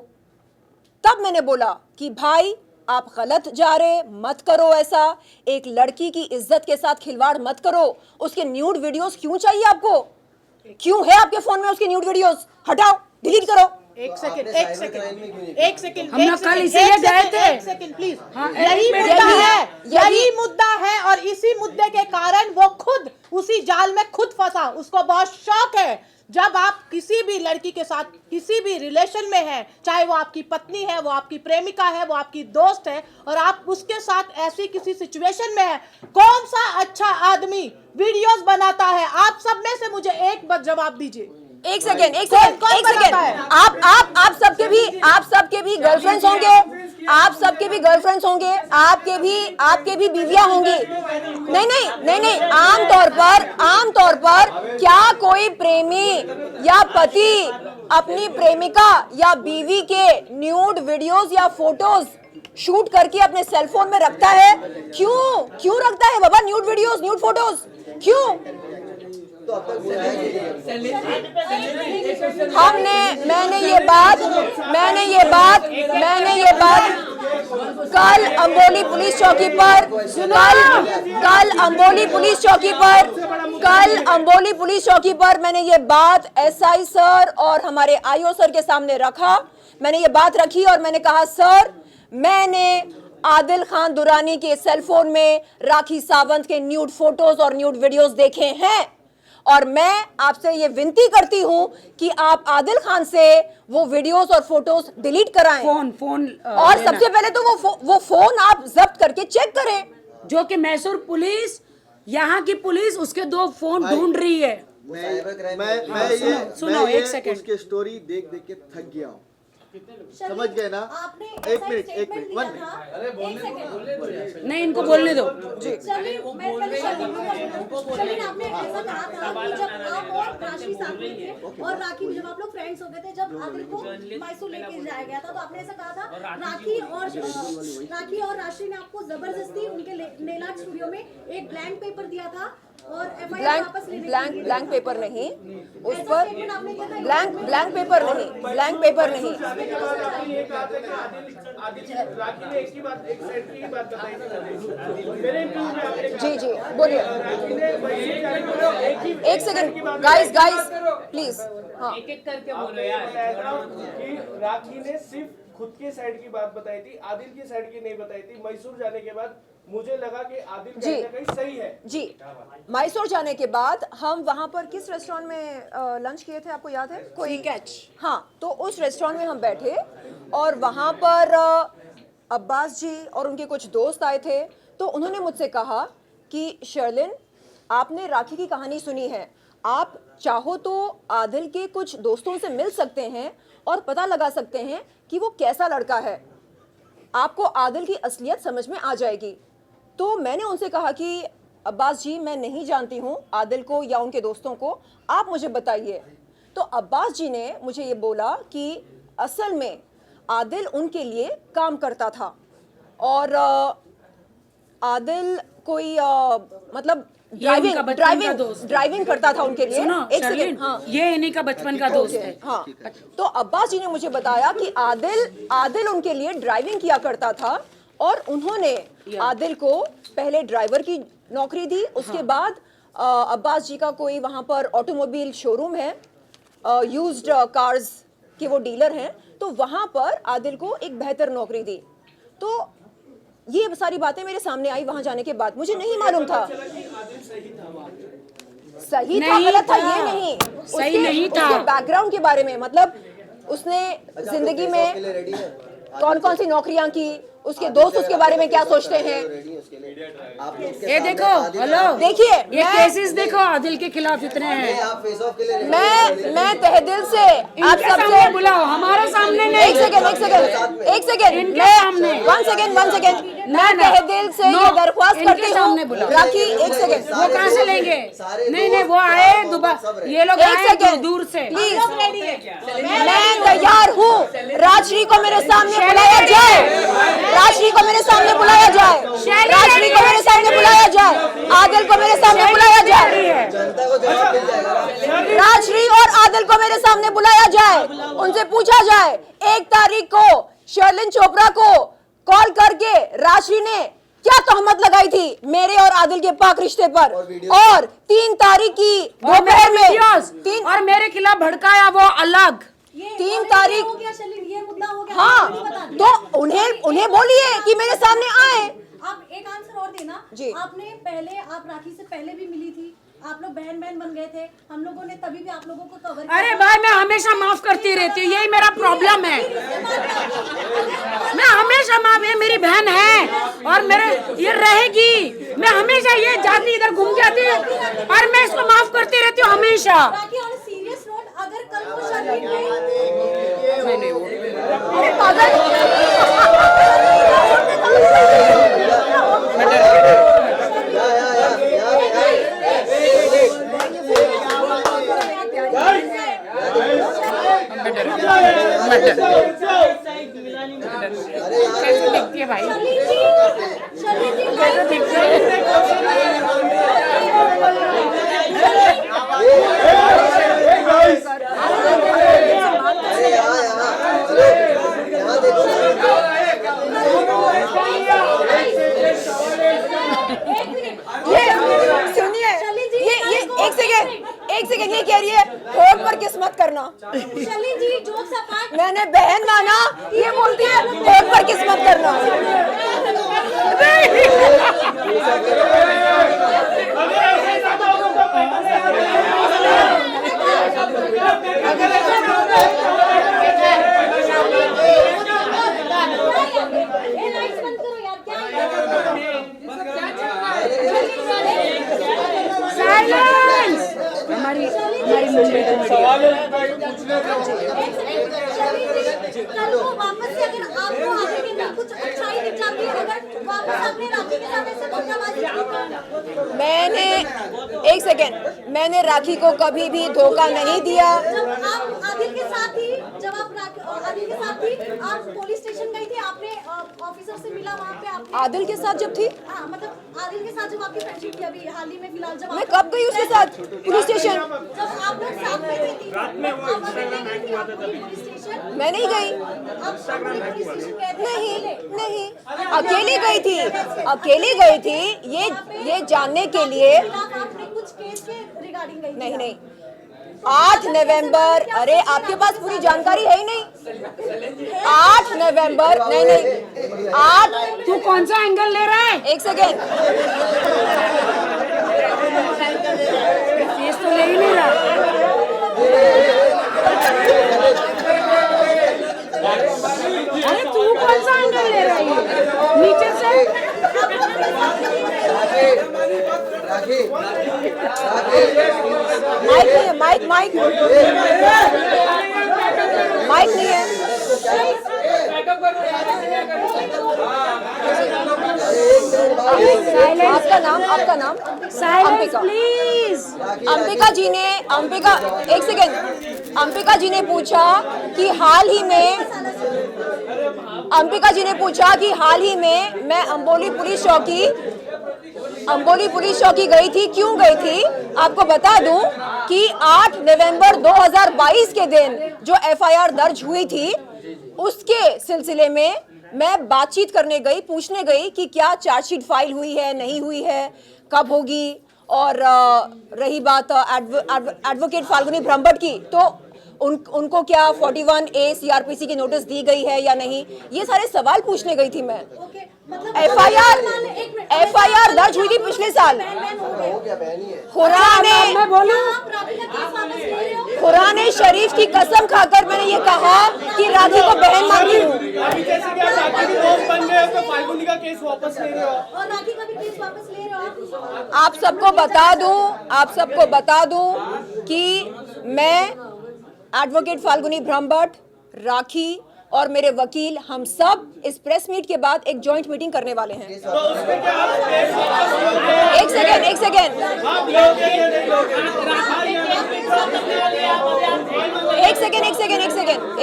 तब मैंने बोला कि भाई आप गलत जा रहे, मत करो ऐसा। एक लड़की की इज्जत के साथ खिलवाड़ मत करो। उसके न्यूड वीडियोस क्यों चाहिए आपको? क्यों है आपके फोन में उसके न्यूड वीडियोस? हटाओ, डिलीट करो। एक सेकंड हम लोग कल इसीलिए गए थे। एक सेकंड प्लीज। यही मुद्दा है और इसी मुद्दे के कारण वो खुद उसी जाल में खुद फंसा। उसको बहुत शौक है, जब आप किसी भी लड़की के साथ किसी भी रिलेशन में हैं, चाहे वो आपकी पत्नी है, वो आपकी प्रेमिका है, वो आपकी दोस्त है, और आप उसके साथ ऐसी किसी सिचुएशन में है, कौन सा अच्छा आदमी वीडियोस बनाता है? आप सब में से मुझे एक बार जवाब दीजिए। एक सेकेंड आप सबके भी गर्लफ्रेंड्स होंगे, आपके भी बीवियां होंगी। नहीं, आमतौर पर क्या कोई प्रेमी या पति अपनी प्रेमिका या बीवी के न्यूड वीडियोस या फोटोज शूट करके अपने सेलफोन में रखता है? क्यों रखता है बाबा न्यूड वीडियोस, न्यूड फोटोज? क्यों? मैंने ये बात कल अंबोली पुलिस चौकी पर मैंने ये बात एसआई सर और हमारे आईओ सर के सामने रखा। मैंने ये बात रखी और मैंने कहा सर, मैंने आदिल खान दुरानी के सेलफोन में राखी सावंत के न्यूड फोटोज और न्यूड वीडियोस देखे हैं, और मैं आपसे ये विनती करती हूँ कि आप आदिल खान से वो वीडियोस और फोटोज डिलीट कराएं। और सबसे पहले तो वो फोन आप जब्त करके चेक करें, जो कि मैसूर पुलिस, यहाँ की पुलिस उसके 2 फोन ढूंढ रही है। सुनो एक सेकंड, उसकी स्टोरी देख के थक गया हूँ, समझ गए ना? एक मिनट नहीं, इनको बोलने दो। और राखी जब आप लोग फ्रेंड्स हो गए थे, जब आदिल को मैसूर लेके जाया गया था, तो आपने ऐसा कहा था राखी और राशि ने आपको जबरदस्ती उनके नेलाट स्टूडियो में एक ब्लैंक पेपर दिया था, और ब्लैंक पेपर नहीं, उस पर ब्लैंक पेपर नहीं। जी बोलिए। एक सेकंड गाइस प्लीज। हाँ एक एक करके बोलो यार। कि राखी ने सिर्फ खुद के साइड की बात बताई थी, आदिल की साइड की नहीं बताई थी। मैसूर जाने के बाद मुझे लगा कि आदिल कहीं ना कहीं सही है जी। मैसूर जाने के बाद हम वहाँ पर किस रेस्टोरेंट में लंच किए थे, आपको याद है? कोई कैच। हाँ, तो उस रेस्टोरेंट में हम बैठे और वहाँ पर अब्बास जी और उनके कुछ दोस्त आए थे। तो उन्होंने मुझसे कहा कि शर्लिन, आपने राखी की कहानी सुनी है, आप चाहो तो आदिल के कुछ दोस्तों से मिल सकते हैं और पता लगा सकते हैं कि वो कैसा लड़का है, आपको आदिल की असलियत समझ में आ जाएगी। तो मैंने उनसे कहा कि अब्बास जी, मैं नहीं जानती हूँ आदिल को या उनके दोस्तों को, आप मुझे बताइए। तो अब्बास जी ने मुझे ये बोला कि असल में आदिल उनके लिए काम करता था और आदिल कोई मतलब ड्राइविंग करता था उनके लिए। एक सेकंड, हाँ, ये इन्हीं का बचपन का दोस्त है। हाँ, तो अब्बास जी ने मुझे बताया कि आदिल उनके लिए ड्राइविंग किया करता था और उन्होंने आदिल को पहले ड्राइवर की नौकरी दी। उसके बाद अब्बास जी का कोई वहाँ पर ऑटोमोबाइल शोरूम है, यूज्ड कार्स के वो डीलर हैं, तो वहाँ पर आदिल को एक बेहतर नौकरी दी। तो ये सारी बातें मेरे सामने आई वहाँ जाने के बाद। मुझे नहीं मालूम था सही था गलत था, ये नहीं, सही नहीं था। उसके बैकग्राउंड के बारे में, मतलब उसने जिंदगी में कौन कौन सी नौकरियां की, उसके दोस्त उसके बारे में क्या सोचते हैं। ये देखो, हेलो, देखिए ये केसेस देखो आदिल के खिलाफ इतने हैं। मैं तहे दिल से आप सबसे बुलाओ, हमारे सामने नहीं। एक सेकंड वन सेकंड मैं तहे दिल से ये दरख्वास्त करती हूँ राखी, एक सेकंड। वो कहाँ से लेंगे? नहीं, वो आए दुबई, ये लोग आए दूर से। प्लीज, मैं तैयार हूँ, राजश्री को मेरे सामने बुलाया जाए, राजश्री को मेरे सामने बुलाया जाए, राजश्री को मेरे सामने बुलाया जाए, आदिल को मेरे सामने बुलाया जाए, राजश्री और आदिल को मेरे सामने बुलाया जाए, उनसे पूछा जाए 1 तारीख को शर्लिन चोपड़ा को कॉल करके राजश्री ने क्या तहमत लगाई थी मेरे और आदिल के पाक रिश्ते पर, और 3 तारीख की दोपहर में और मेरे खिलाफ भड़काया वो अलग। 3 तारीख ये मुद्दा हो गया। हाँ, तो उन्हें बोलिए कि मेरे सामने आए। आप एक आंसर और देना जी। आपने पहले, आप राखी से पहले भी मिली थी, आप लोग बहन बन गए थे, हम लोगों ने तभी भी आप लोगों को कवर किया। अरे भाई, मैं हमेशा माफ करती रहती हूँ, यही मेरा प्रॉब्लम है। मैं हमेशा माफ, ये मेरी बहन है और मेरे ये रहेगी। मैं हमेशा ये जाती इधर घूम जाती है और मैं इसको माफ करती रहती हूँ हमेशा। राखी, ऑन सीरियस नोट, अगर कल को शर्लिन अरे पागल, कैसे दिखती है भाई, कैसे दिखती सुनिए, ये एक सेकंड ये कह रही है होठ पर किस्मत करना। शर्लिन जी, जोक्स अपार्ट, मैंने बहन माना, ये बोलती है होठ पर किस्मत करना। लाइट्स बंद करो यार, क्या साइलेंस। हमारी कल को वापस से अगर आपको आगे के अंदर कुछ अच्छाई दिख जाती है, अगर वापस अपने राखी के साथ ऐसे धोखाबाजी एक सेकेंड, मैंने राखी को कभी भी धोखा नहीं दिया। जब आप आदिल के साथ थी, आदिल के साथ थी, आप पुलिस स्टेशन गई थी, आपने ऑफिसर से मिला वहाँ पे, आपने आदिल के साथ जब थी, हाँ, मतलब आदिल के साथ जब आपकी फ्रेंडशिप थी अभी हाल ही में, फिलहाल जब मैं कब गई उसके साथ पुलिस स्टेशन? जब आप लोग साथ में थे, आप अकेले गई थी पुलिस स्टेशन? मैं नहीं गई, आप पुलिस स्टेशन गए थे? नहीं, अकेली गई थी, ये जानने के लिए। आपने कुछ केस के रिगार्डिंग गई थी नहीं आप? नहीं 8 नवंबर, अरे आपके पास पूरी जानकारी है ही नहीं। 8 नवंबर, नहीं नहीं 8, तू कौन सा एंगल ले रहा है? एक सेकेंड, फेस तो ले ही नहीं रहा। अरे तू कौन सा एंगल ले रहा है? नीचे से माइक नहीं है, माइक माइक माइक नहीं है। आपका नाम अंबिका, प्लीज। अंबिका जी ने एक सेकेंड, अंबिका जी ने पूछा कि हाल ही में मैं अंबोली पुलिस चौकी गई थी। क्यों गई थी आपको बता दूं कि 8 नवंबर 2022 के दिन जो एफआईआर दर्ज हुई थी उसके सिलसिले में मैं बातचीत करने गई, पूछने गई कि क्या चार्जशीट फाइल हुई है, नहीं हुई है, कब होगी। और रही बात एडवोकेट फाल्गुनी ब्रह्मभट्ट की, तो उनको क्या 41A CRPC की नोटिस दी गई है या नहीं, ये सारे सवाल पूछने गई थी मैं। एफआईआर दर्ज हुई थी पिछले साल। खुराने शरीफ की कसम खाकर मैंने ये कहा कि राखी को बहन मानती हूँ। अभी जैसे कि आप राखी के दोस्त बन गए हो तो फाल्गुनी का केस वापस ले रहे हो और राखी का भी केस वापस ले रहे हो आप? आप सबको बता दूं कि मैं एडवोकेट फाल्गुनी ब्रह्मभट्ट, राखी और मेरे वकील, हम सब इस प्रेस मीट के बाद एक जॉइंट मीटिंग करने वाले हैं। तो उसमें क्या आप केस वापस लोगे? एक सेकेंड आप लोगे या नहीं लोगे?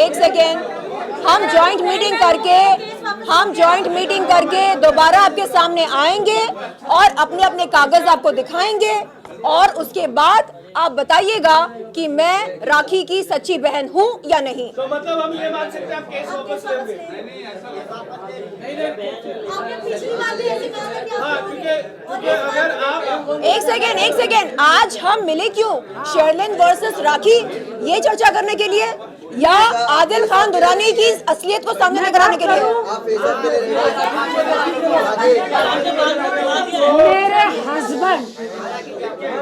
एक सेकेंड हम जॉइंट मीटिंग करके दोबारा आपके सामने आएंगे और अपने अपने कागज आपको दिखाएंगे और उसके बाद आप बताइएगा कि मैं राखी की सच्ची बहन हूँ या नहीं। तो मतलब हम ये मान सकते हैं आप केस वापस लोगे? आपने पिछली बार भी ऐसे कहा था कि हाँ, आप क्योंकि अगर आप एक सेकेंड आज हम मिले क्यों? शेरलिन वर्सेस राखी ये चर्चा करने के लिए या आदिल खान दुरानी की असलियत को सामने लेकर आने के लिए?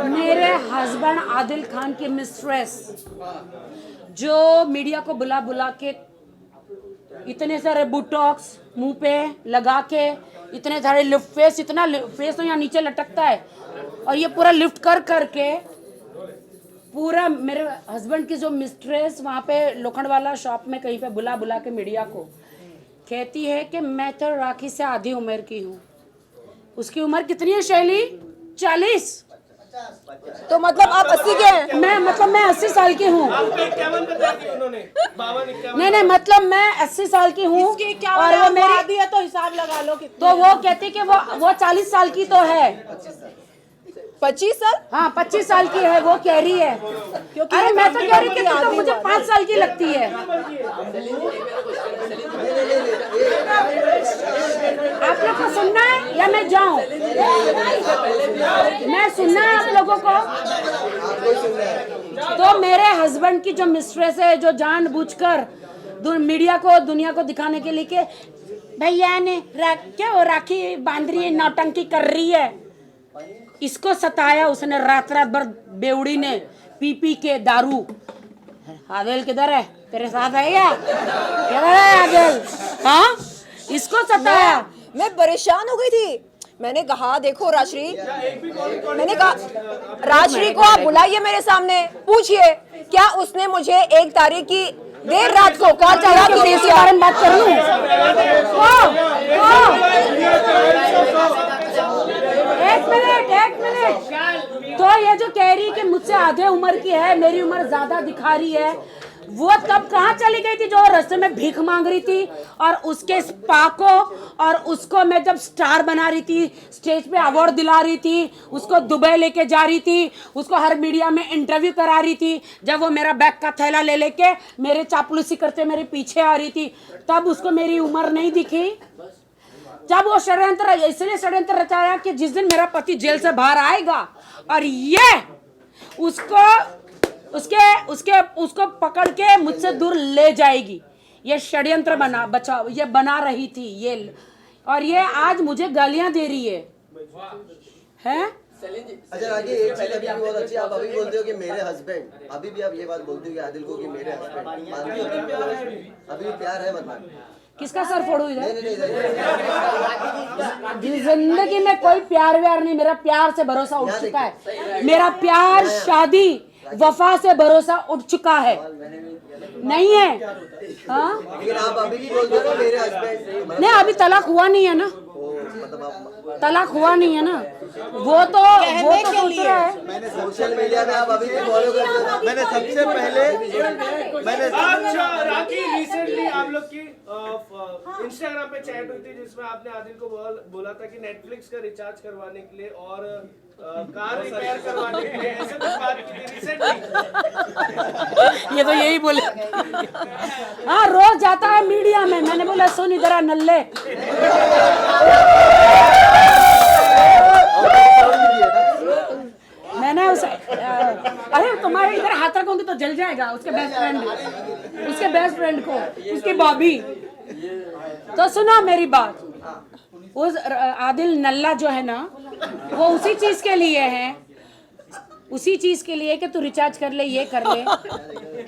मेरे हस्बैंड आदिल खान के मिस्ट्रेस जो मीडिया को बुला बुला के इतने सारे बुटॉक्स मुंह पे लगा के, इतने सारे लिफ्ट फेस, इतना फेस तो यहाँ नीचे लटकता है और ये पूरा लिफ्ट कर करके पूरा मेरे हस्बैंड की जो मिस्ट्रेस वहाँ पे लोखंडवाला शॉप में कहीं पे बुला बुला के मीडिया को कहती है कि मैं तो राखी से आधी उम्र की हूँ। उसकी उम्र कितनी है शैली? 40। तो मतलब आप 80 के हैं? मैं 80 साल की हूँ। नहीं, मतलब मैं 80 साल की हूँ और वो मेरी है तो हिसाब लगा लो कितनी। तो वो कहती कि वो 40 साल की तो है। 25 साल? हाँ 25 साल की है वो कह रही है। क्योंकि अरे मैं तो कह रही थी तो मुझे 5 साल की लगती है। आप लोग को सुनना है या मैं जाऊं? मैं सुनना है आप लोगों को? तो मेरे हस्बैंड की जो मिस्ट्रेस है, जो जानबूझकर मीडिया को, दुनिया को दिखाने के लिए कि भैया ने क्या वो राखी बांध रही है, नौटंकी कर रही है, इसको सताया उसने रात भर बेवड़ी ने पी के दारू। आदिल किधर है? तेरे साथ है क्या? किधर है आदिल? हाँ, इसको सताया। मैं परेशान हो गई थी। मैंने कहा देखो राजश्री, मैंने कहा राजश्री को आप बुलाइए मेरे सामने, पूछिए क्या उसने मुझे 1 तारीख की देर रात को कॉल चला के इस बारे में बात कर लूं? एक मिनट। तो ये जो कह रही कि मुझसे आधे उम्र की है, मेरी उम्र ज्यादा दिखा रही है, वो तब कहाँ चली गई थी जो रास्ते में भीख मांग रही थी और उसके स्पा को और उसको मैं जब स्टार बना रही थी, स्टेज पे अवार्ड दिला रही थी, उसको दुबई लेके जा रही थी, उसको हर मीडिया में इंटरव्यू करा रही थी, जब वो मेरा बैग का थैला ले लेके मेरे चापलूसी करते मेरे पीछे आ रही थी, तब उसको मेरी उम्र नहीं दिखी। जब वो षड्यंत्र, इसलिए षड्यंत्र रचाया कि जिस दिन मेरा पति जेल से बाहर आएगा और ये उसको उसको पकड़ के मुझसे दूर ले जाएगी। ये षड्यंत्र बना रही थी ये, और ये आज मुझे गालियां दे रही है अच्छा राखी, एक पहले भी बहुत अच्छी, आप अभी बोलते हो कि मेरे हस्बैंड, अभी भी आप ये बात बोलते हो कि आदिल को कि मेरे हस्बैंड, अभी भी प्यार है मतलब? किसका सर फोड़ू इधर? नहीं, जिंदगी में कोई प्यार व्यार नहीं, मेरा प्यार से भरोसा उठ चुका है। मेरा प्यार, शादी, वफा से भरोसा उठ चुका है, नहीं है। हाँ, लेकिन आप अभी भी बोलते हो ना मेरे हस्बैंड। नहीं, अभी तलाक हुआ नहीं है ना, तलाक हुआ नहीं है ना, वो तो सोच रहा है। मैंने सोशल मीडिया में आप अभी भी फॉलो करते हो। मैंने सबसे पहले अच्छा राखी, रिसेंटली आप लोग की इंस्टाग्राम पे चैट हुई थी जिसमें आपने आदिल को बोला था कि नेटफ्लिक्स का रिचार्ज करवाने के लिए और कार रिपेयर करवाने के लिए, ऐसे कुछ बात की थी रिसेंटली। ये तो यही बोले। हाँ, रोज जाता है मीडिया में। मैंने बोला सुन इधर आ नल्ले, मैंने उसे अरे तुम्हारे इधर हाथ रखोगे तो जल जाएगा। उसके बेस्ट फ्रेंड को, उसकी बॉबी। तो सुनो मेरी बात, उस आदिल नल्ला जो है ना, वो उसी चीज के लिए है, उसी चीज के लिए कि तू रिचार्ज कर ले, ये कर ले,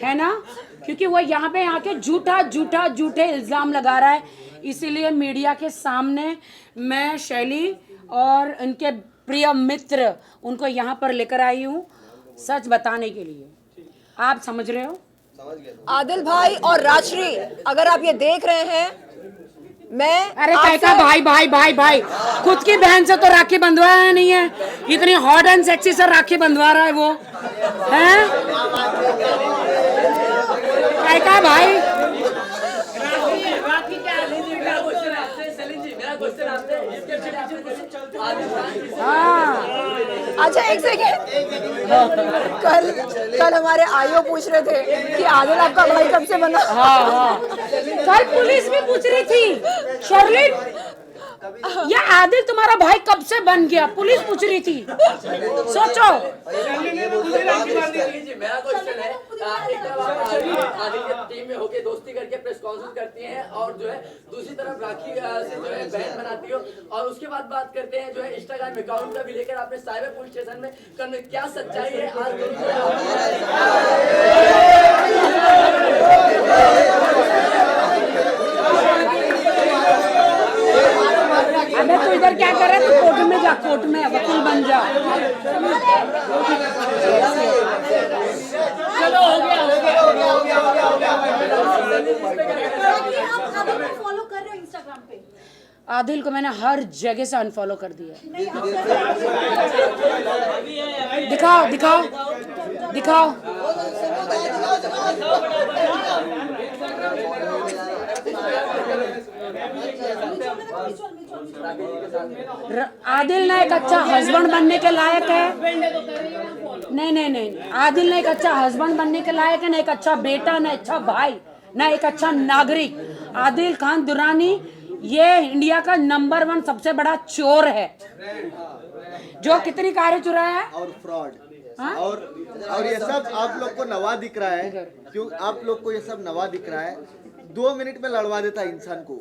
है ना, क्योंकि वो यहाँ पे आके झूठे इल्जाम लगा रहा है। इसीलिए मीडिया के सामने मैं शैली और उनके प्रिय मित्र उनको यहाँ पर लेकर आई हूँ सच बताने के लिए। आप समझ रहे हो? आदिल भाई और राजश्री, अगर आप ये देख रहे हैं, मैं अरे कैसा भाई खुद की बहन से तो राखी बंधवाया नहीं है, इतनी हॉट एंड सेक्सी से राखी बंधवा रहा है वो, हैं? कैसा भाई? अच्छा एक सेकेंड, कल हमारे आईओ पूछ रहे थे कि आदिल आपका भाई कब से बना। हाँ, कल पुलिस भी पूछ रही थी, शर्लिन ये आदिल तुम्हारा भाई कब से बन गया, पुलिस पूछ रही थी। सोचो। मेरा क्वेश्चन है, एक तरफ आप आदिल के टीम में होके दोस्ती करके प्रेस कॉन्फ्रेंस करती हैं और जो है दूसरी तरफ राखी से जो है बहन बनाती हो, और उसके बाद बात करते हैं जो है इंस्टाग्राम अकाउंट का भी लेकर आपने साइबर पुलिस स्टेशन में करने, क्या सच्चाई है? आज अबे तू इधर क्या कर रहा है? तू कोर्ट में जा, कोर्ट में वकील बन जा। चलो हो गया। आप फॉलो कर रहे हो इंस्टाग्राम पे? आदिल को मैंने हर जगह से अनफॉलो कर दिया। दिखाओ। आदिल ना एक अच्छा हस्बैंड बनने के लायक है। नहीं, आदिल ना एक अच्छा हस्बैंड बनने के लायक है, ना एक अच्छा बेटा, ना अच्छा भाई, ना एक अच्छा नागरिक। आदिल खान दुरानी ये इंडिया का नंबर 1 सबसे बड़ा चोर है, जो कितनी कारें चुराया है और फ्रॉड। और ये सब आप लोग को नवा दिख रहा है, क्यों आप लोग को ये सब नवा दिख रहा है। 2 मिनट में लड़वा देता इंसान को।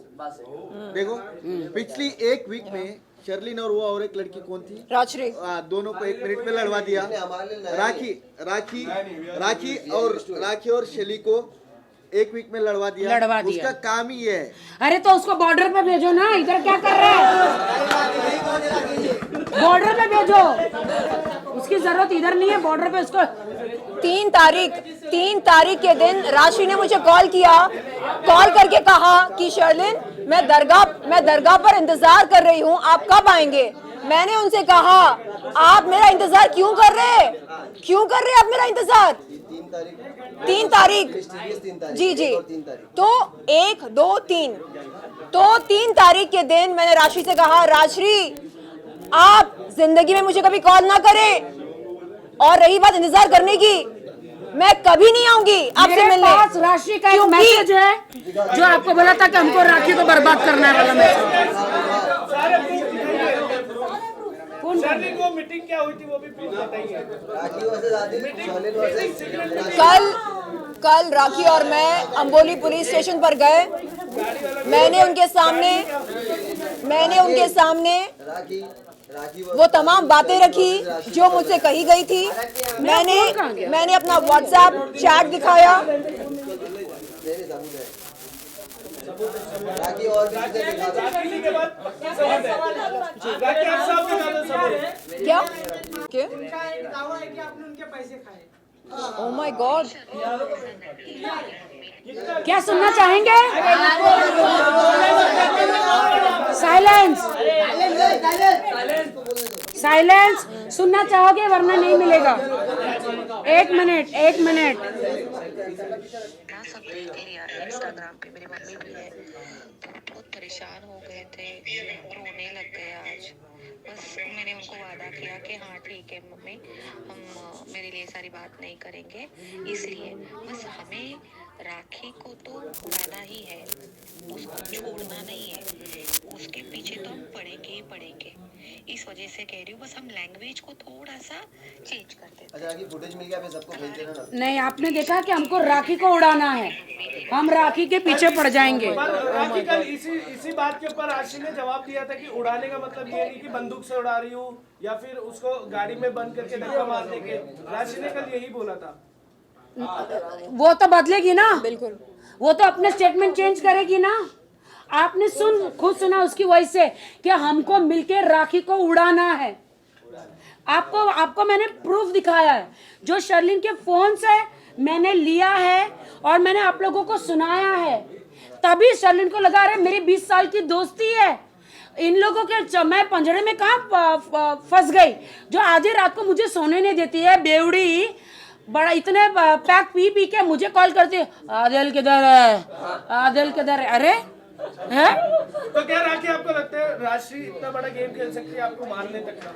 देखो पिछली 1 वीक में शर्लिन और वो और एक लड़की कौन थी, राजश्री, दोनों को 1 मिनट में लड़वा दिया। राखी और शैली को 1 वीक में लड़वा दिया। उसका काम ही ये है। अरे तो उसको बॉर्डर पे भेजो ना, इधर क्या कर रहा है? बॉर्डर पे भेजो, उसकी जरूरत इधर नहीं है, बॉर्डर पे उसको। 3 तारीख के दिन राशि ने मुझे कॉल करके कहा कि शर्लिन मैं दरगाह पर इंतजार कर रही हूँ, आप कब आएंगे? मैंने उनसे कहा आप मेरा इंतजार क्यों कर रहे हैं आप मेरा इंतजार? 3 तारीख जी तो 1 2 3 तो 3 तारीख के दिन मैंने राशि से कहा राजश्री आप जिंदगी में मुझे कभी कॉल ना करें, और रही बात इंतजार करने की, मैं कभी नहीं आऊंगी आपसे मिलने। राशि का एक मैसेज है जो आपको बोला था कि हमको राखी को बर्बाद करना है वाला मैसेज। शर्लिन वो मीटिंग क्या हुई थी वो भी प्लीज बताइए। राखी वर्सेस आदिल, शर्लिन वर्सेस कल राखी और मैं अंबोली पुलिस स्टेशन पर गए। मैंने उनके सामने राखी वो तमाम बातें रखी जो मुझसे कही गई थी। मैंने अपना व्हाट्सएप चैट दिखाया। राखी और भी चीजें दिखा दो। राखी के बाद पक्की सबूत है। राखी आप साहब दिखा दो सबूत। क्या उनका एक दावा है कि आपने उनके पैसे खाए। ओह माय गॉड, क्या सुनना चाहेंगे? Silence, silence. सुनना चाहोगे वरना नहीं मिलेगा। एक मिनट। सब देख लिया इंस्टाग्राम पे, मेरी मम्मी भी है, बहुत परेशान हो गए थे, रोने लग गए आज। बस मैंने उनको वादा किया कि हाँ ठीक है मम्मी, हम मेरे लिए सारी बात नहीं करेंगे, इसलिए बस हमें राखी को तो उड़ाना ही है, उसको छोड़ना नहीं है, उसके पीछे तो हम पढ़ेंगे ही पढ़ेंगे। इस वजह से कह रही हूँ बस हम लैंग्वेज को थोड़ा सा चेंज कर देते। अच्छा राखी फुटेज मिल गया, फिर सबको भेज देना ना। नहीं, आपने देखा कि हमको राखी को उड़ाना है, हम राखी के पीछे पड़ जाएंगे। राखी कल इसी बात के ऊपर राशि ने जवाब दिया था कि उड़ाने का मतलब ये नहीं कि बंदूक से उड़ा रही हूँ या फिर उसको गाड़ी में बंद करके धक्का मारने के। राशि ने कल यही बोला था। वो तो बदलेगी ना, बिल्कुल। वो तो अपने स्टेटमेंट चेंज करेगी ना। आपने खुद सुना उसकी वॉइस से कि हमको मिलके राखी को उड़ाना है। आपको मैंने प्रूफ दिखाया है, जो शर्लिन के फोन से मैंने लिया है और मैंने आप लोगों को सुनाया है। तभी शर्लिन को लगा रहे मेरी 20 साल की दोस्ती है, इन लोगों के मैं पंजरे में कहाँ फंस गई, जो आधी रात को मुझे सोने नहीं देती है बेवड़ी। बड़ा इतने पैक पी के मुझे कॉल करती है, आदिल किधर है, अरे है? तो क्या राखी आपको लगता है राशि इतना बड़ा गेम खेल सकती है आपको मारने तक का?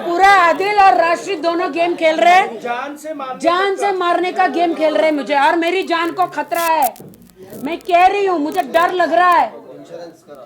पूरा आदिल और राशि दोनों गेम खेल रहे हैं, जान से मारने का गेम खेल रहे हैं मुझे, और मेरी जान को खतरा है। मैं कह रही हूँ मुझे डर लग रहा है। इंश्योरेंस करा